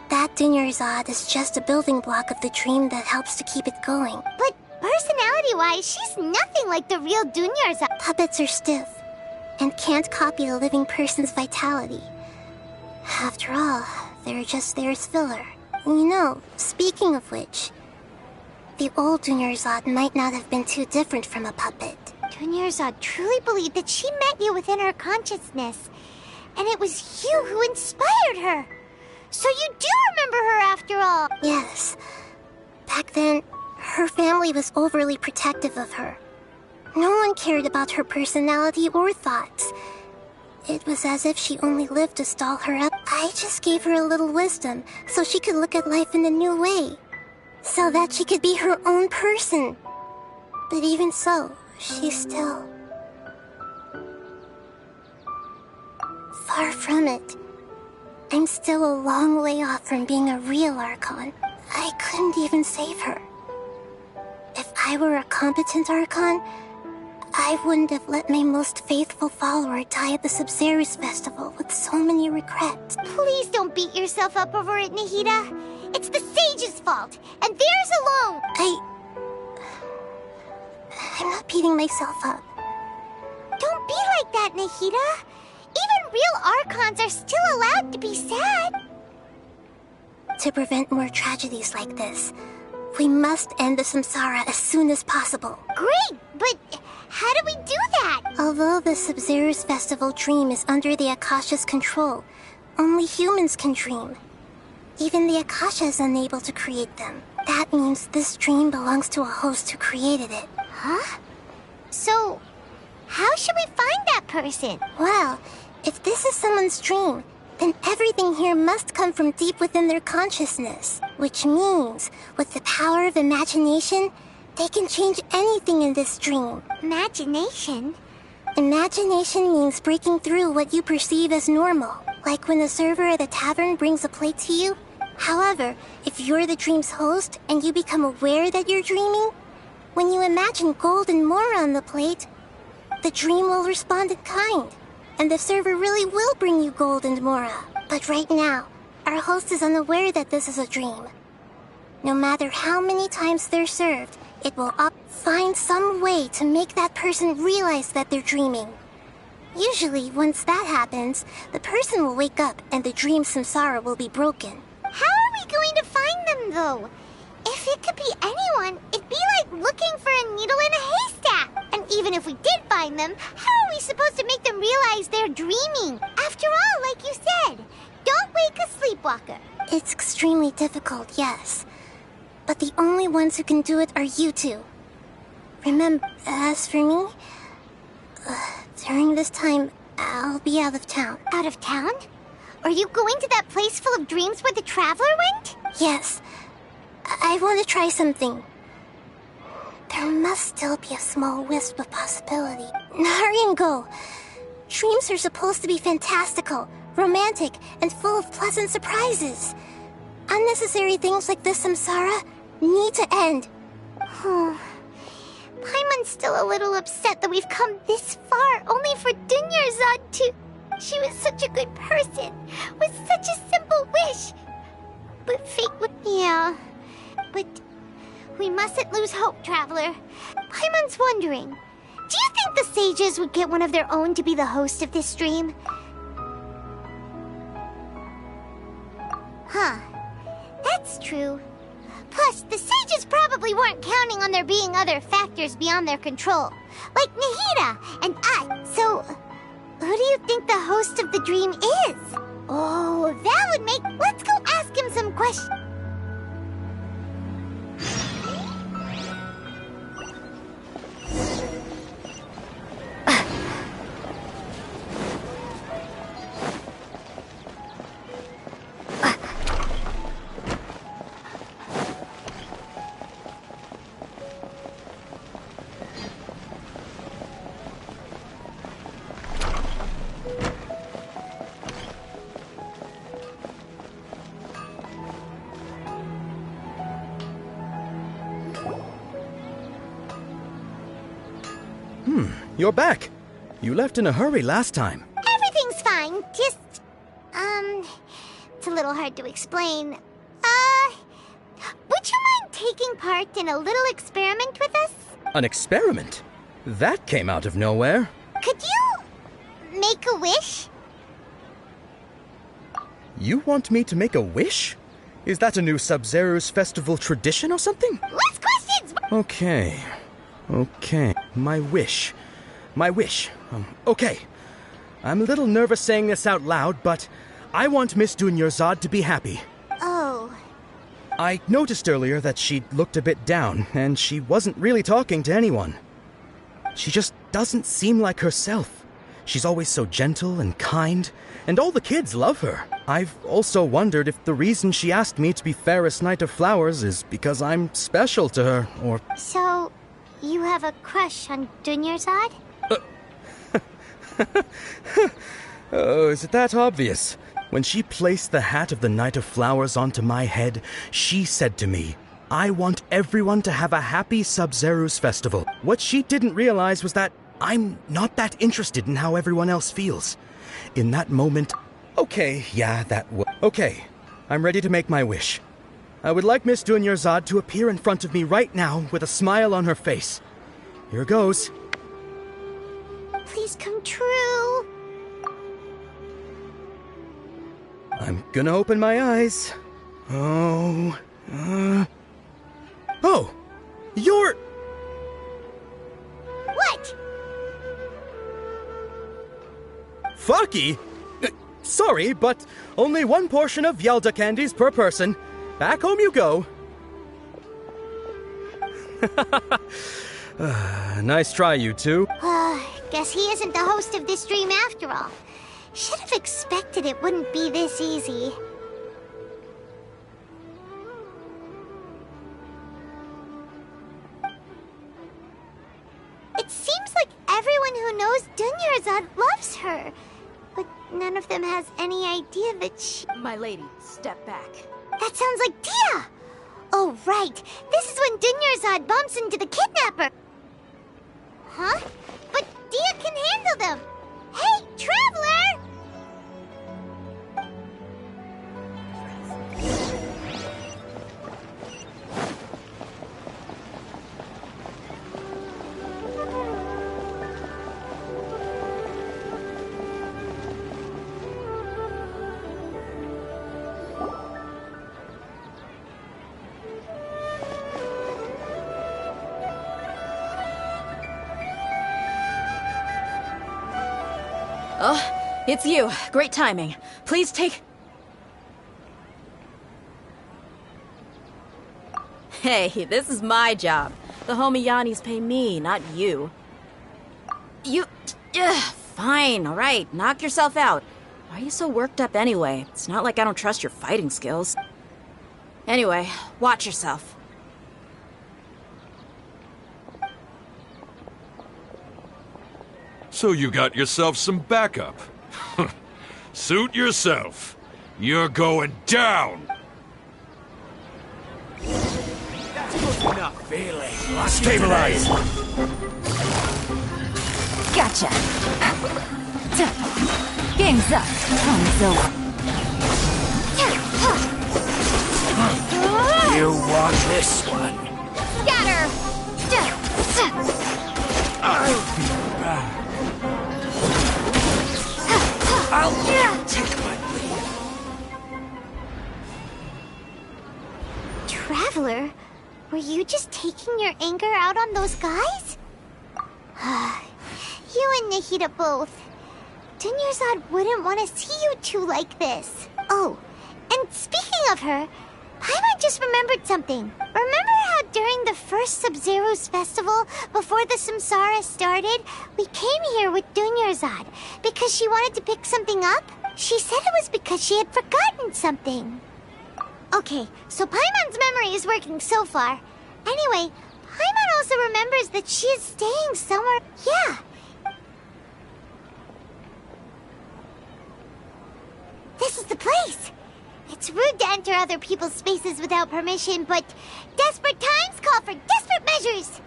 that Dunyarzad is just a building block of the dream that helps to keep it going. But personality-wise, she's nothing like the real Dunyarzad. Puppets are stiff and can't copy a living person's vitality. After all, they're just there as filler. You know, speaking of which, the old Dunyarzad might not have been too different from a puppet. Dunyarzad truly believed that she met you within her consciousness, and it was you who inspired her. So you do remember her after all. Yes. Back then, her family was overly protective of her. No one cared about her personality or thoughts. It was as if she only lived to stall her up. I just gave her a little wisdom so she could look at life in a new way. So that she could be her own person. But even so, she's still... far from it. I'm still a long way off from being a real Archon. I couldn't even save her. If I were a competent Archon, I wouldn't have let my most faithful follower die at the Sub-Zero's festival with so many regrets. Please don't beat yourself up over it, Nahida. It's the sage's fault, and theirs alone. I'm not beating myself up. Don't be like that, Nahida. Even real Archons are still allowed to be sad. To prevent more tragedies like this, we must end the Samsara as soon as possible. Great, but how do we do that? Although the Sub-Zero's festival dream is under the Akasha's control, only humans can dream. Even the Akasha is unable to create them. That means this dream belongs to a host who created it. Huh? So, how should we find that person? Well, if this is someone's dream, then everything here must come from deep within their consciousness. Which means, with the power of imagination, they can change anything in this dream. Imagination? Imagination means breaking through what you perceive as normal. Like when the server at a tavern brings a plate to you. However, if you're the dream's host and you become aware that you're dreaming, when you imagine gold and more on the plate, the dream will respond in kind, and the server really will bring you gold and mora. But right now, our host is unaware that this is a dream. No matter how many times they're served, it will find some way to make that person realize that they're dreaming. Usually, once that happens, the person will wake up and the dream samsara will be broken. How are we going to find them, though? If it could be anyone, it'd be like looking for a needle in a haystack. And even if we did find them, how are we supposed to make them realize they're dreaming? After all, like you said, don't wake a sleepwalker. It's extremely difficult, yes. But the only ones who can do it are you two. Remember, as for me, during this time, I'll be out of town. Out of town? Are you going to that place full of dreams where the Traveler went? Yes. I want to try something. There must still be a small wisp of possibility. Hurry and go. Dreams are supposed to be fantastical, romantic, and full of pleasant surprises. Unnecessary things like this samsara need to end. Paimon's still a little upset that we've come this far only for Dunyarzad to... She was such a good person, with such a simple wish. But fate would... Yeah, but we mustn't lose hope, Traveler. Paimon's wondering, do you think the sages would get one of their own to be the host of this stream? Huh. That's true. Plus, the sages probably weren't counting on there being other factors beyond their control, like Nahida and us. So, who do you think the host of the dream is? Oh, that would make... Let's go ask him some questions. You're back. You left in a hurry last time. Everything's fine. Just, it's a little hard to explain. Would you mind taking part in a little experiment with us? An experiment? That came out of nowhere. Could you make a wish? You want me to make a wish? Is that a new Sub-Zero's festival tradition or something? Less questions! Okay. My wish. Okay. I'm a little nervous saying this out loud, but I want Miss Dunyarzad to be happy. Oh. I noticed earlier that she looked a bit down, and she wasn't really talking to anyone. She just doesn't seem like herself. She's always so gentle and kind, and all the kids love her. I've also wondered if the reason she asked me to be Fairest Knight of Flowers is because I'm special to her, or... So, you have a crush on Dunyarzad? Oh, is it that obvious? When she placed the hat of the Knight of Flowers onto my head, she said to me, I want everyone to have a happy Sub-Zero's festival. What she didn't realize was that I'm not that interested in how everyone else feels. In that moment... Okay, I'm ready to make my wish. I would like Miss Dunyarzad to appear in front of me right now with a smile on her face. Here goes. Please come true. I'm gonna open my eyes. Oh, you're... What? Faki? Sorry, but only one portion of Yalda candies per person. Back home you go. Nice try, you two. Guess he isn't the host of this stream after all. Should have expected it wouldn't be this easy. It seems like everyone who knows Dunyarzad loves her. But none of them has any idea that she... My lady, step back. That sounds like Dia! Oh, right. This is when Dunyarzad bumps into the kidnapper. Huh? But Dia can handle them. Hey, Traveler! Oh, it's you. Great timing. Please take... Hey, this is my job. The homie Yannis pay me, not you. You... fine, alright. Knock yourself out. Why are you so worked up anyway? It's not like I don't trust your fighting skills. Anyway, watch yourself. So you got yourself some backup. Suit yourself. You're going down! That's good enough, feeling. Stabilize! Gotcha! Game's up. Time's over. You want this one? Scatter! I'll be back. I'll take my leave. Traveler, were you just taking your anger out on those guys? You and Nahida both. Dunyarzad wouldn't want to see you two like this. Oh, and speaking of her, Paimon just remembered something. Remember how during the first Sub-Zero's festival, before the Samsara started, we came here with Dunyarzad because she wanted to pick something up? She said it was because she had forgotten something. Okay, so Paimon's memory is working so far. Anyway, Paimon also remembers that she is staying somewhere... Yeah. This is the place! It's rude to enter other people's spaces without permission, but desperate times call for desperate measures!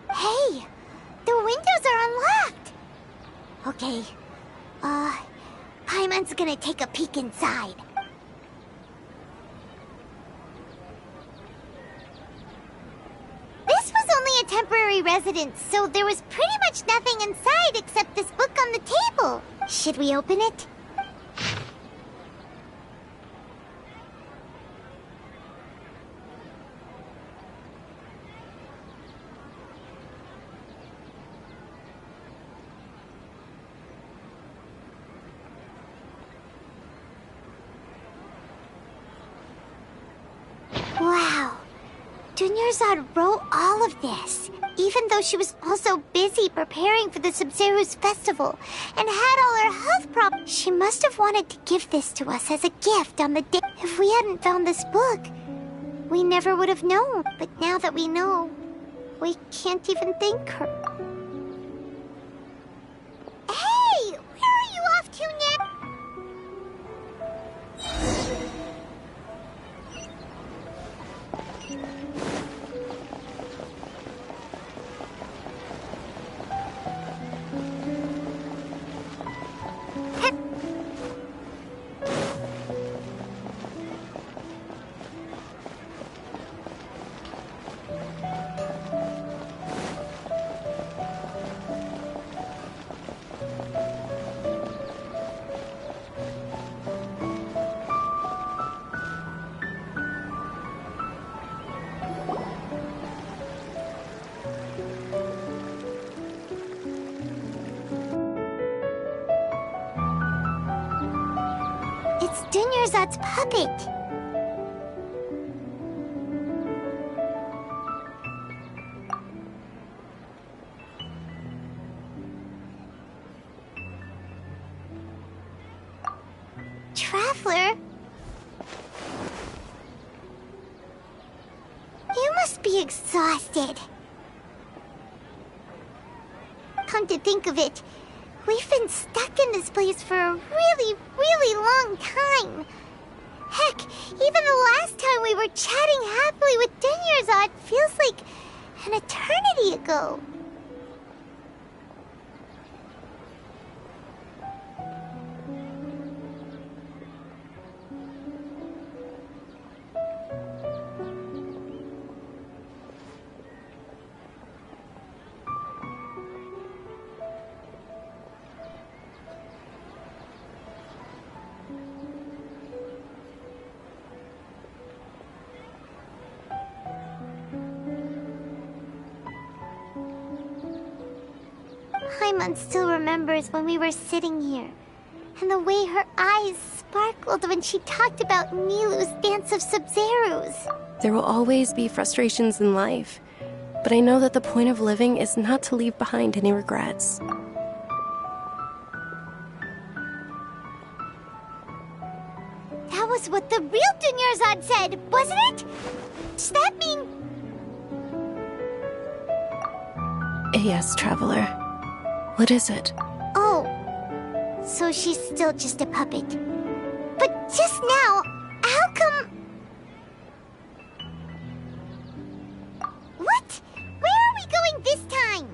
Hey, the windows are unlocked! Okay, Paimon's gonna take a peek inside. This was only a temporary residence, so there was pretty much nothing inside except this book on the table. Should we open it? Wow. Dunyarzad wrote all of this, even though she was also busy preparing for the Sub-Zero's festival and had all her health problems. She must have wanted to give this to us as a gift on the day. If we hadn't found this book, we never would have known. But now that we know, we can't even thank her. Hey! Where are you off to now? It's Dunyarzad's puppet. Traveler? You must be exhausted. Come to think of it, we've been stuck in this place for a really, really long time. Heck, even the last time we were chatting happily with Dunyarzad feels like an eternity ago. Paimon still remembers when we were sitting here, and the way her eyes sparkled when she talked about Nilu's dance of Sub-Zerus. There will always be frustrations in life, but I know that the point of living is not to leave behind any regrets. That was what the real Dunyarzad said, wasn't it? Does that mean... Yes, Traveler. What is it? Oh, so she's still just a puppet. But just now, how come... What? Where are we going this time?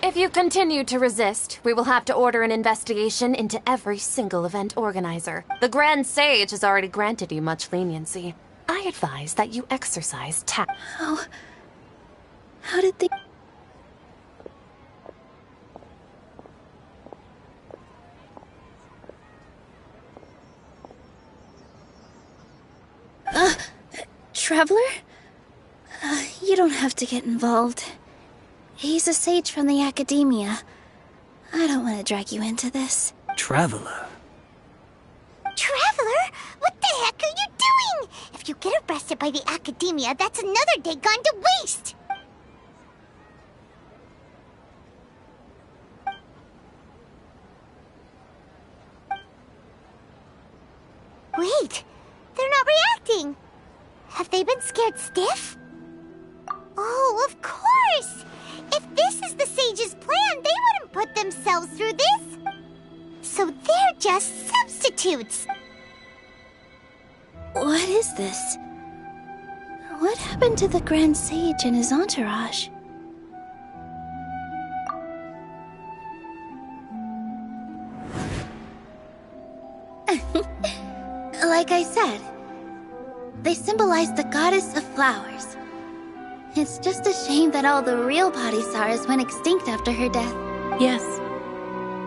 If you continue to resist, we will have to order an investigation into every single event organizer. The Grand Sage has already granted you much leniency. I advise that you exercise tact. How did they... Traveler? You don't have to get involved. He's a sage from the Academia. I don't want to drag you into this. Traveler? Traveler? What the heck are you doing? If you get arrested by the Academia, that's another day gone to waste! Wait, they're not reacting. Have they been scared stiff? Oh, of course! If this is the Sage's plan, they wouldn't put themselves through this. So they're just substitutes. What is this? What happened to the Grand Sage and his entourage? Like I said, they symbolize the goddess of flowers. It's just a shame that all the real Padisaras went extinct after her death. Yes.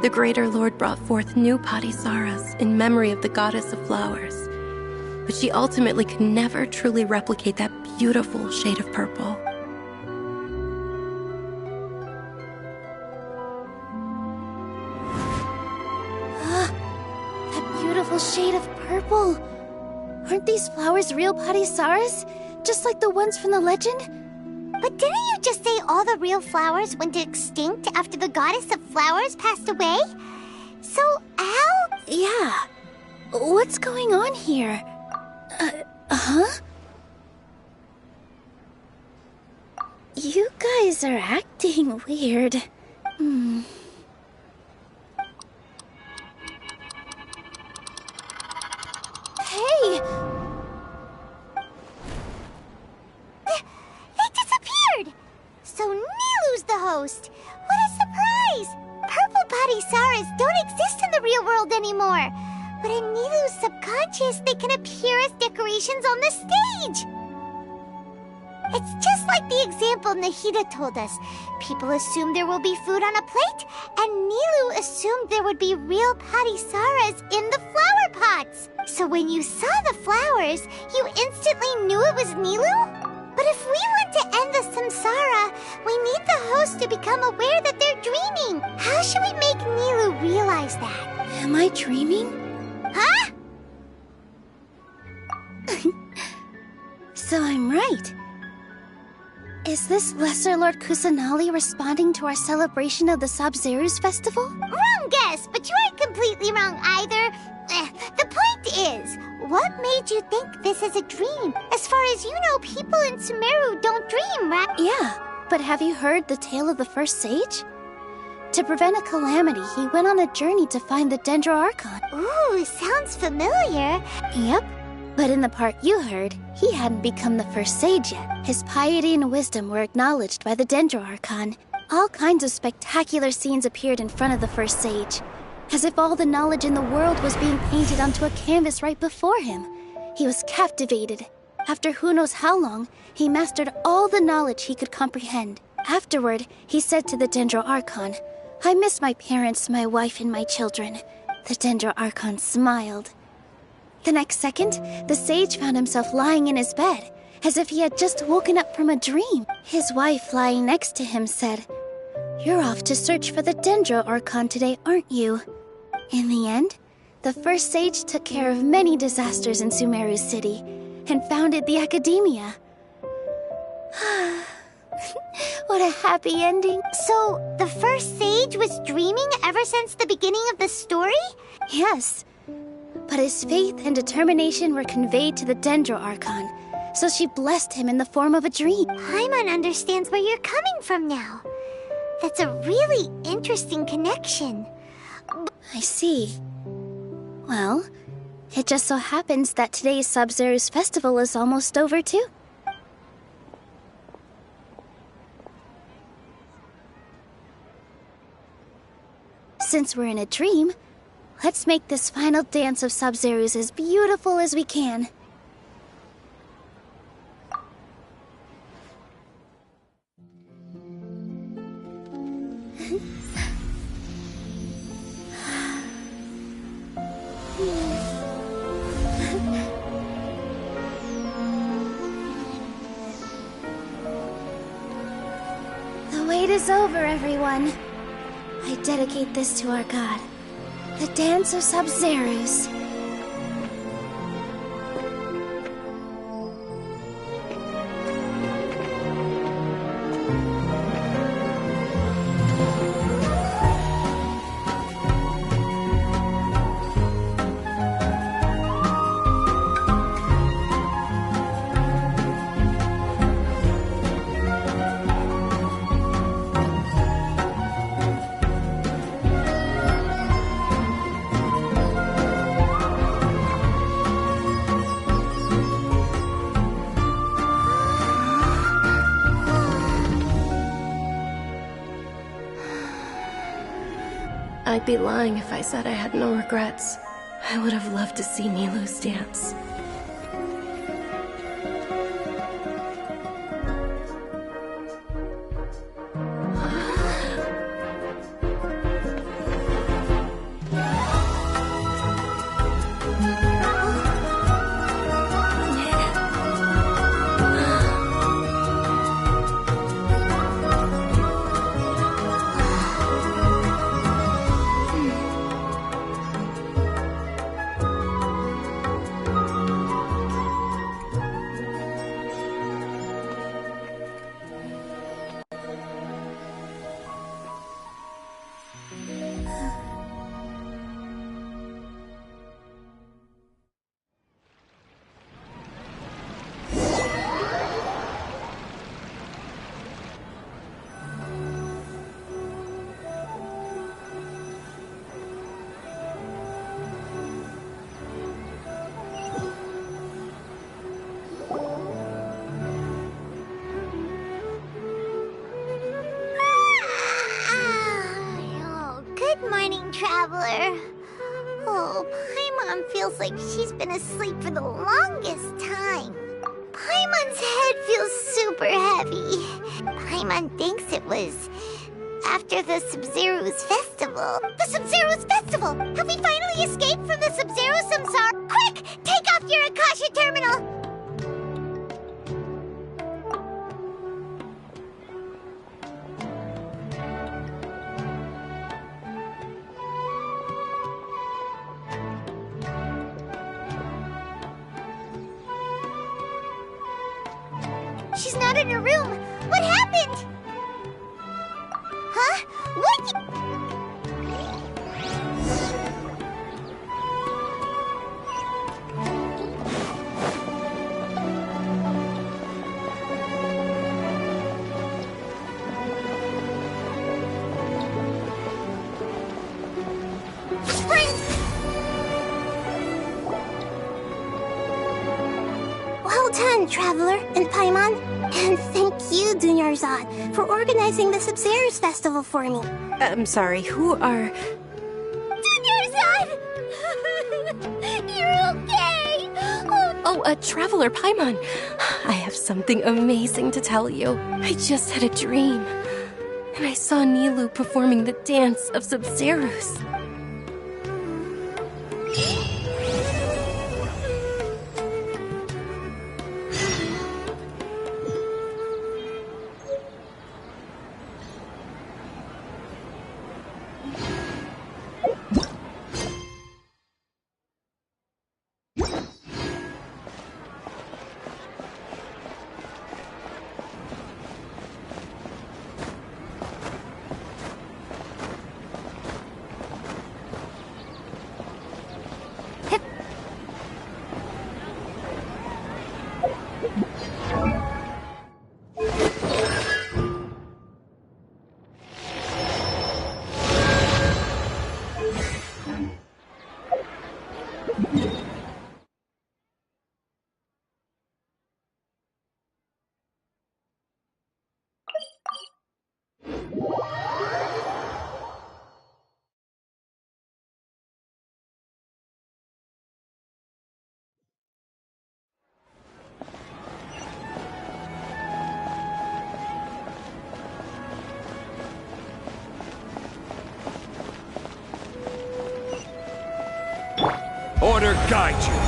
The Greater Lord brought forth new Padisaras in memory of the goddess of flowers. But she ultimately could never truly replicate that beautiful shade of purple. That beautiful shade of purple. Aren't these flowers real Padisaras? Just like the ones from the legend? But didn't you just say all the real flowers went extinct after the goddess of flowers passed away? So, how? Yeah. What's going on here? Huh? You guys are acting weird. Hey! They disappeared! So Nilu's the host! What a surprise! Purple Padisaras don't exist in the real world anymore! But in Nilu's subconscious, they can appear as decorations on the stage! It's just like the example Nahida told us. People assume there will be food on a plate, and Nilu assumed there would be real Padisaras in the flower pots. So when you saw the flowers, you instantly knew it was Nilu? But if we want to end the samsara, we need the host to become aware that they're dreaming. How should we make Nilu realize that? Am I dreaming? Huh? So I'm right. Is this Lesser Lord Kusanali responding to our celebration of the Sub-Zerus festival? Wrong guess, but you aren't completely wrong either. The point is, what made you think this is a dream? As far as you know, people in Sumeru don't dream, right? Yeah, but have you heard the tale of the first sage? To prevent a calamity, he went on a journey to find the Dendro Archon. Ooh, sounds familiar. Yep. But in the part you heard, he hadn't become the first sage yet. His piety and wisdom were acknowledged by the Dendro Archon. All kinds of spectacular scenes appeared in front of the first sage, as if all the knowledge in the world was being painted onto a canvas right before him. He was captivated. After who knows how long, he mastered all the knowledge he could comprehend. Afterward, he said to the Dendro Archon, "I miss my parents, my wife, and my children." The Dendro Archon smiled. The next second, the sage found himself lying in his bed, as if he had just woken up from a dream. His wife, lying next to him, said, "You're off to search for the Dendro Archon today, aren't you?" In the end, the first sage took care of many disasters in Sumeru City, and founded the Academia. What a happy ending. So, the first sage was dreaming ever since the beginning of the story? Yes. But his faith and determination were conveyed to the Dendro Archon, so she blessed him in the form of a dream. Paimon understands where you're coming from now. That's a really interesting connection. I see. Well, it just so happens that today's Sub-Zero's festival is almost over too. Since we're in a dream, let's make this final dance of Sub-Zero's as beautiful as we can. The wait is over, everyone. I dedicate this to our god, the Dance of Sub-Zero's. I'd be lying if I said I had no regrets. I would have loved to see Nilou's dance. Traveler. Oh, Paimon feels like she's been asleep for the longest time. Paimon's head feels super heavy. Paimon thinks it was after the Sub-Zero's festival. The Sub-Zero's festival! Have we finally escaped from the Sub-Zero Samsara? Quick! Take off your Akasha terminal! She's not in her room. What happened? Huh? Traveler and Paimon. And thank you, Dunyarzad, for organizing the Sub-Zero's festival for me. I'm sorry, who are... Dunyarzad! You're okay! Oh, Traveler Paimon. I have something amazing to tell you. I just had a dream. And I saw Nilou performing the dance of Sub-Zero's. Order guide you.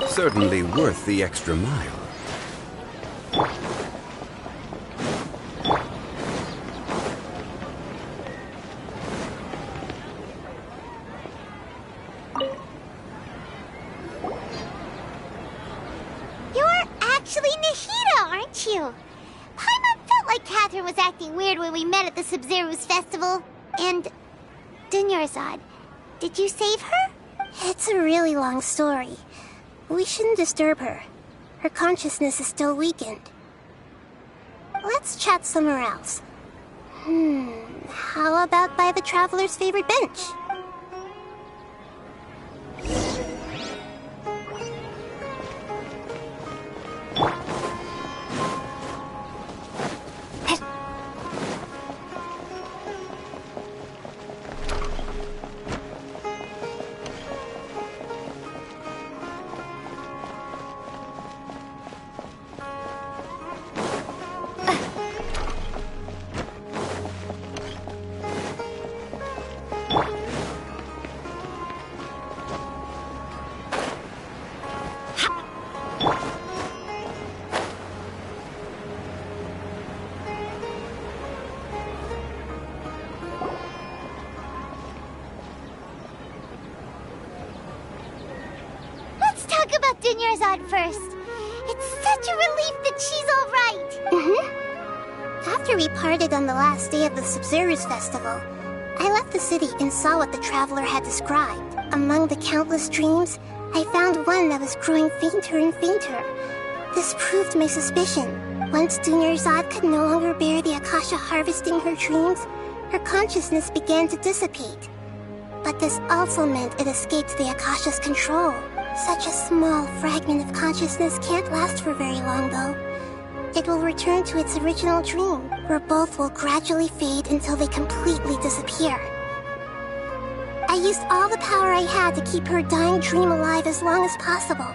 Certainly worth the extra mile. You're actually Nahida, aren't you? Paimon felt like Catherine was acting weird when we met at the Sub-Zero's festival. And... Dunyarzad, did you save her? It's a really long story. We shouldn't disturb her. Her consciousness is still weakened. Let's chat somewhere else. How about by the Traveler's favorite bench? Dunyarzad first. It's such a relief that she's all right. After we parted on the last day of the Sub-Zero's festival, I left the city and saw what the Traveler had described. Among the countless dreams, I found one that was growing fainter and fainter. This proved my suspicion. Once Dunyarzad could no longer bear the Akasha harvesting her dreams, her consciousness began to dissipate. But this also meant it escaped the Akasha's control. Such a small fragment of consciousness can't last for very long, though. It will return to its original dream, where both will gradually fade until they completely disappear. I used all the power I had to keep her dying dream alive as long as possible.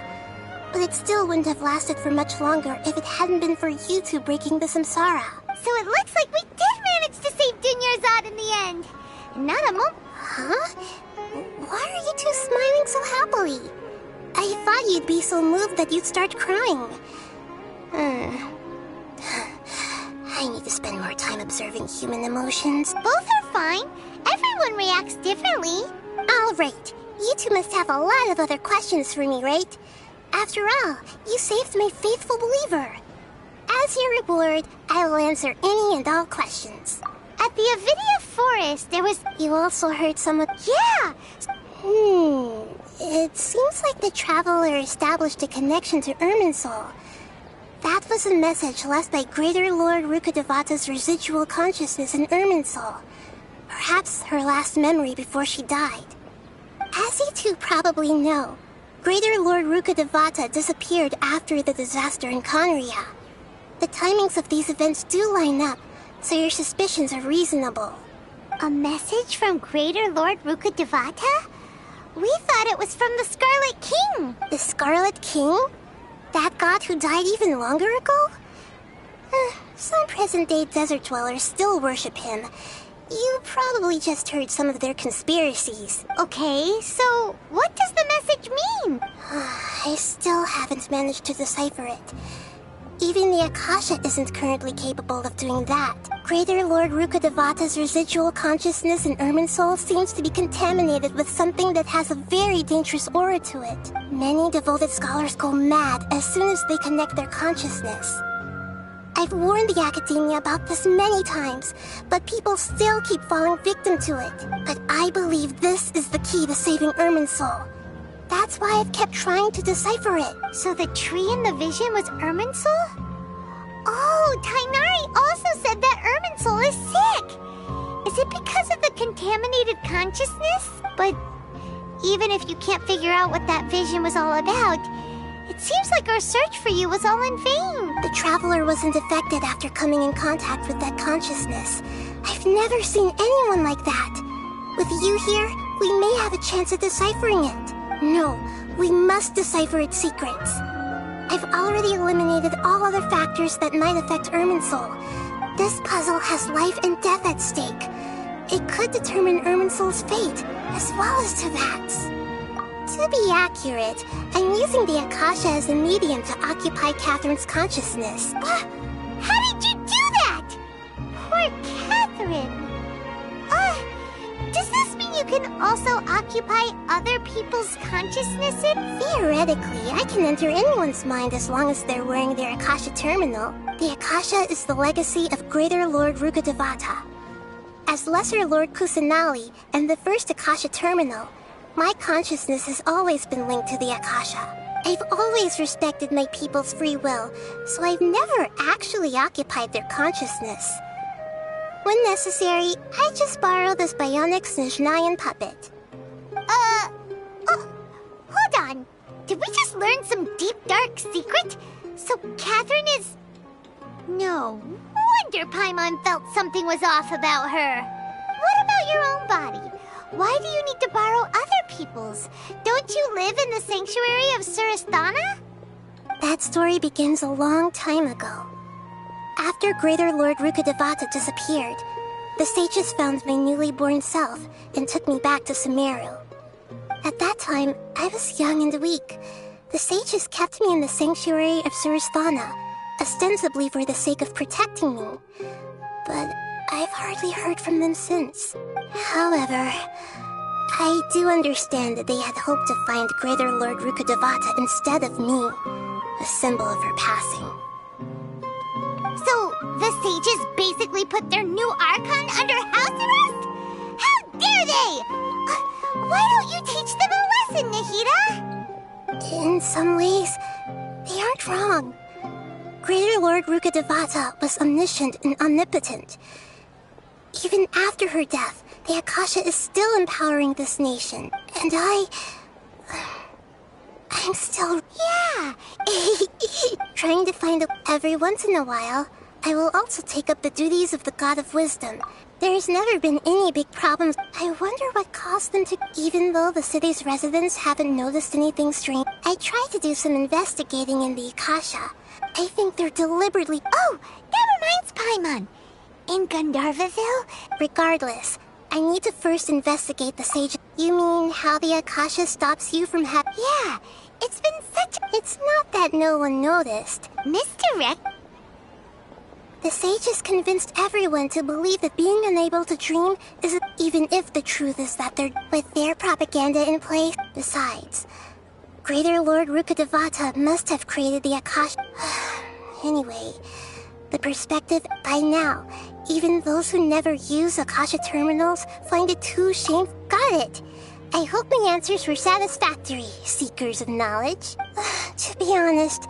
But it still wouldn't have lasted for much longer if it hadn't been for you two breaking the samsara. So it looks like we did manage to save Dunyarzad in the end. Not a moment. Huh? Why are you two smiling so happily? I thought you'd be so moved that you'd start crying. I need to spend more time observing human emotions. Both are fine. Everyone reacts differently. All right. You two must have a lot of other questions for me, right? After all, you saved my faithful believer. As your reward, I will answer any and all questions. At the Avidia Forest, there was... You also heard someone... Yeah! It seems like the traveler established a connection to Irminsul. That was a message left by Greater Lord Rukkhadevata's residual consciousness in Irminsul. Perhaps her last memory before she died. As you two probably know, Greater Lord Rukkhadevata disappeared after the disaster in Conria. The timings of these events do line up, so your suspicions are reasonable. A message from Greater Lord Rukkhadevata? We thought it was from the Scarlet King. The Scarlet King? That god who died even longer ago? Some present-day desert dwellers still worship him. You probably just heard some of their conspiracies. Okay, so what does the message mean? I still haven't managed to decipher it. Even the Akasha isn't currently capable of doing that. Greater Lord Rukkhadevata's residual consciousness in Irminsul seems to be contaminated with something that has a very dangerous aura to it. Many devoted scholars go mad as soon as they connect their consciousness. I've warned the Academia about this many times, but people still keep falling victim to it. But I believe this is the key to saving Irminsul. That's why I've kept trying to decipher it. So the tree in the vision was Irminsul? Oh, Tainari also said that Irminsul is sick. Is it because of the contaminated consciousness? But even if you can't figure out what that vision was all about, it seems like our search for you was all in vain. The Traveler wasn't affected after coming in contact with that consciousness. I've never seen anyone like that. With you here, we may have a chance at deciphering it. No, we must decipher its secrets. I've already eliminated all other factors that might affect Irminsul. This puzzle has life and death at stake. It could determine Irminsul's fate, as well as Tevat's. To be accurate, I'm using the Akasha as a medium to occupy Catherine's consciousness. How did you do that? Poor Catherine. Does this mean you can also occupy other people's consciousnesses? Theoretically, I can enter anyone's mind as long as they're wearing their Akasha terminal. The Akasha is the legacy of Greater Lord Rukkhadevata. As Lesser Lord Kusanali and the first Akasha terminal, my consciousness has always been linked to the Akasha. I've always respected my people's free will, so I've never actually occupied their consciousness. When necessary, I just borrow this bionic Snezhnayan puppet. Hold on. Did we just learn some deep, dark secret? So Catherine is... No wonder Paimon felt something was off about her. What about your own body? Why do you need to borrow other people's? Don't you live in the sanctuary of Surasthana? That story begins a long time ago. After Greater Lord Rukkhadevata disappeared, the sages found my newly born self and took me back to Sumeru. At that time, I was young and weak. The sages kept me in the sanctuary of Surasthana, ostensibly for the sake of protecting me. But I've hardly heard from them since. However, I do understand that they had hoped to find Greater Lord Rukkhadevata instead of me, a symbol of her passing. So, the sages basically put their new Archon under house arrest? How dare they! Why don't you teach them a lesson, Nahida? In some ways, they aren't wrong. Greater Lord Rukkhadevata was omniscient and omnipotent. Even after her death, the Akasha is still empowering this nation. And I'm still... Yeah! trying to find out every once in a while. I will also take up the duties of the God of Wisdom. There's never been any big problems. I wonder what caused them to... Even though the city's residents haven't noticed anything strange, I tried to do some investigating in the Akasha. I think they're deliberately... Oh, that reminds Paimon. In Gandharvaville? Regardless, I need to first investigate the sage... You mean how the Akasha stops you from having... Yeah, it's been such... It's not that no one noticed. Misdirect... The sages convinced everyone to believe that being unable to dream is... Even if the truth is that they're... With their propaganda in place... Besides, Greater Lord Rukkhadevata must have created the Akasha... Anyway, the perspective by now, even those who never use Akasha terminals find it too shameful. Got it! I hope my answers were satisfactory, seekers of knowledge. To be honest,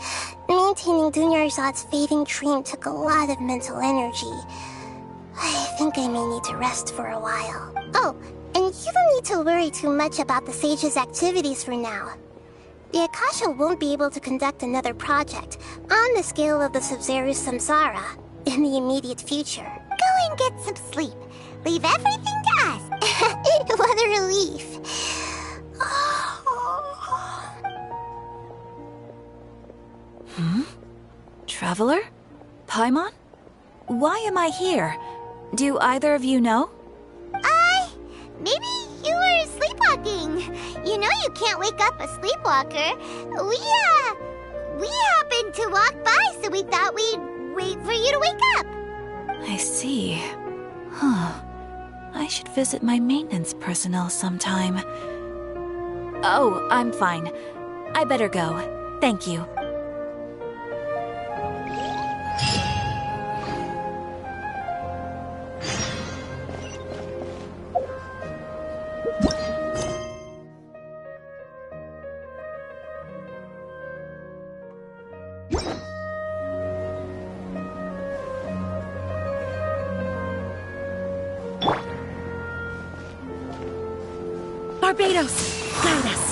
maintaining Dunyarzad's fading dream took a lot of mental energy. I think I may need to rest for a while. Oh, and you don't need to worry too much about the sage's activities for now. The Akasha won't be able to conduct another project on the scale of the Sub-Zero Samsara in the immediate future. Go and get some sleep. Leave everything to us. What a relief. Traveler? Paimon? Why am I here? Do either of you know? Maybe you were sleepwalking. You know you can't wake up a sleepwalker. We happened to walk by, so we thought we'd wait for you to wake up. I see. Huh. I should visit my maintenance personnel sometime. Oh, I'm fine. I better go. Thank you. Barbados, guide us.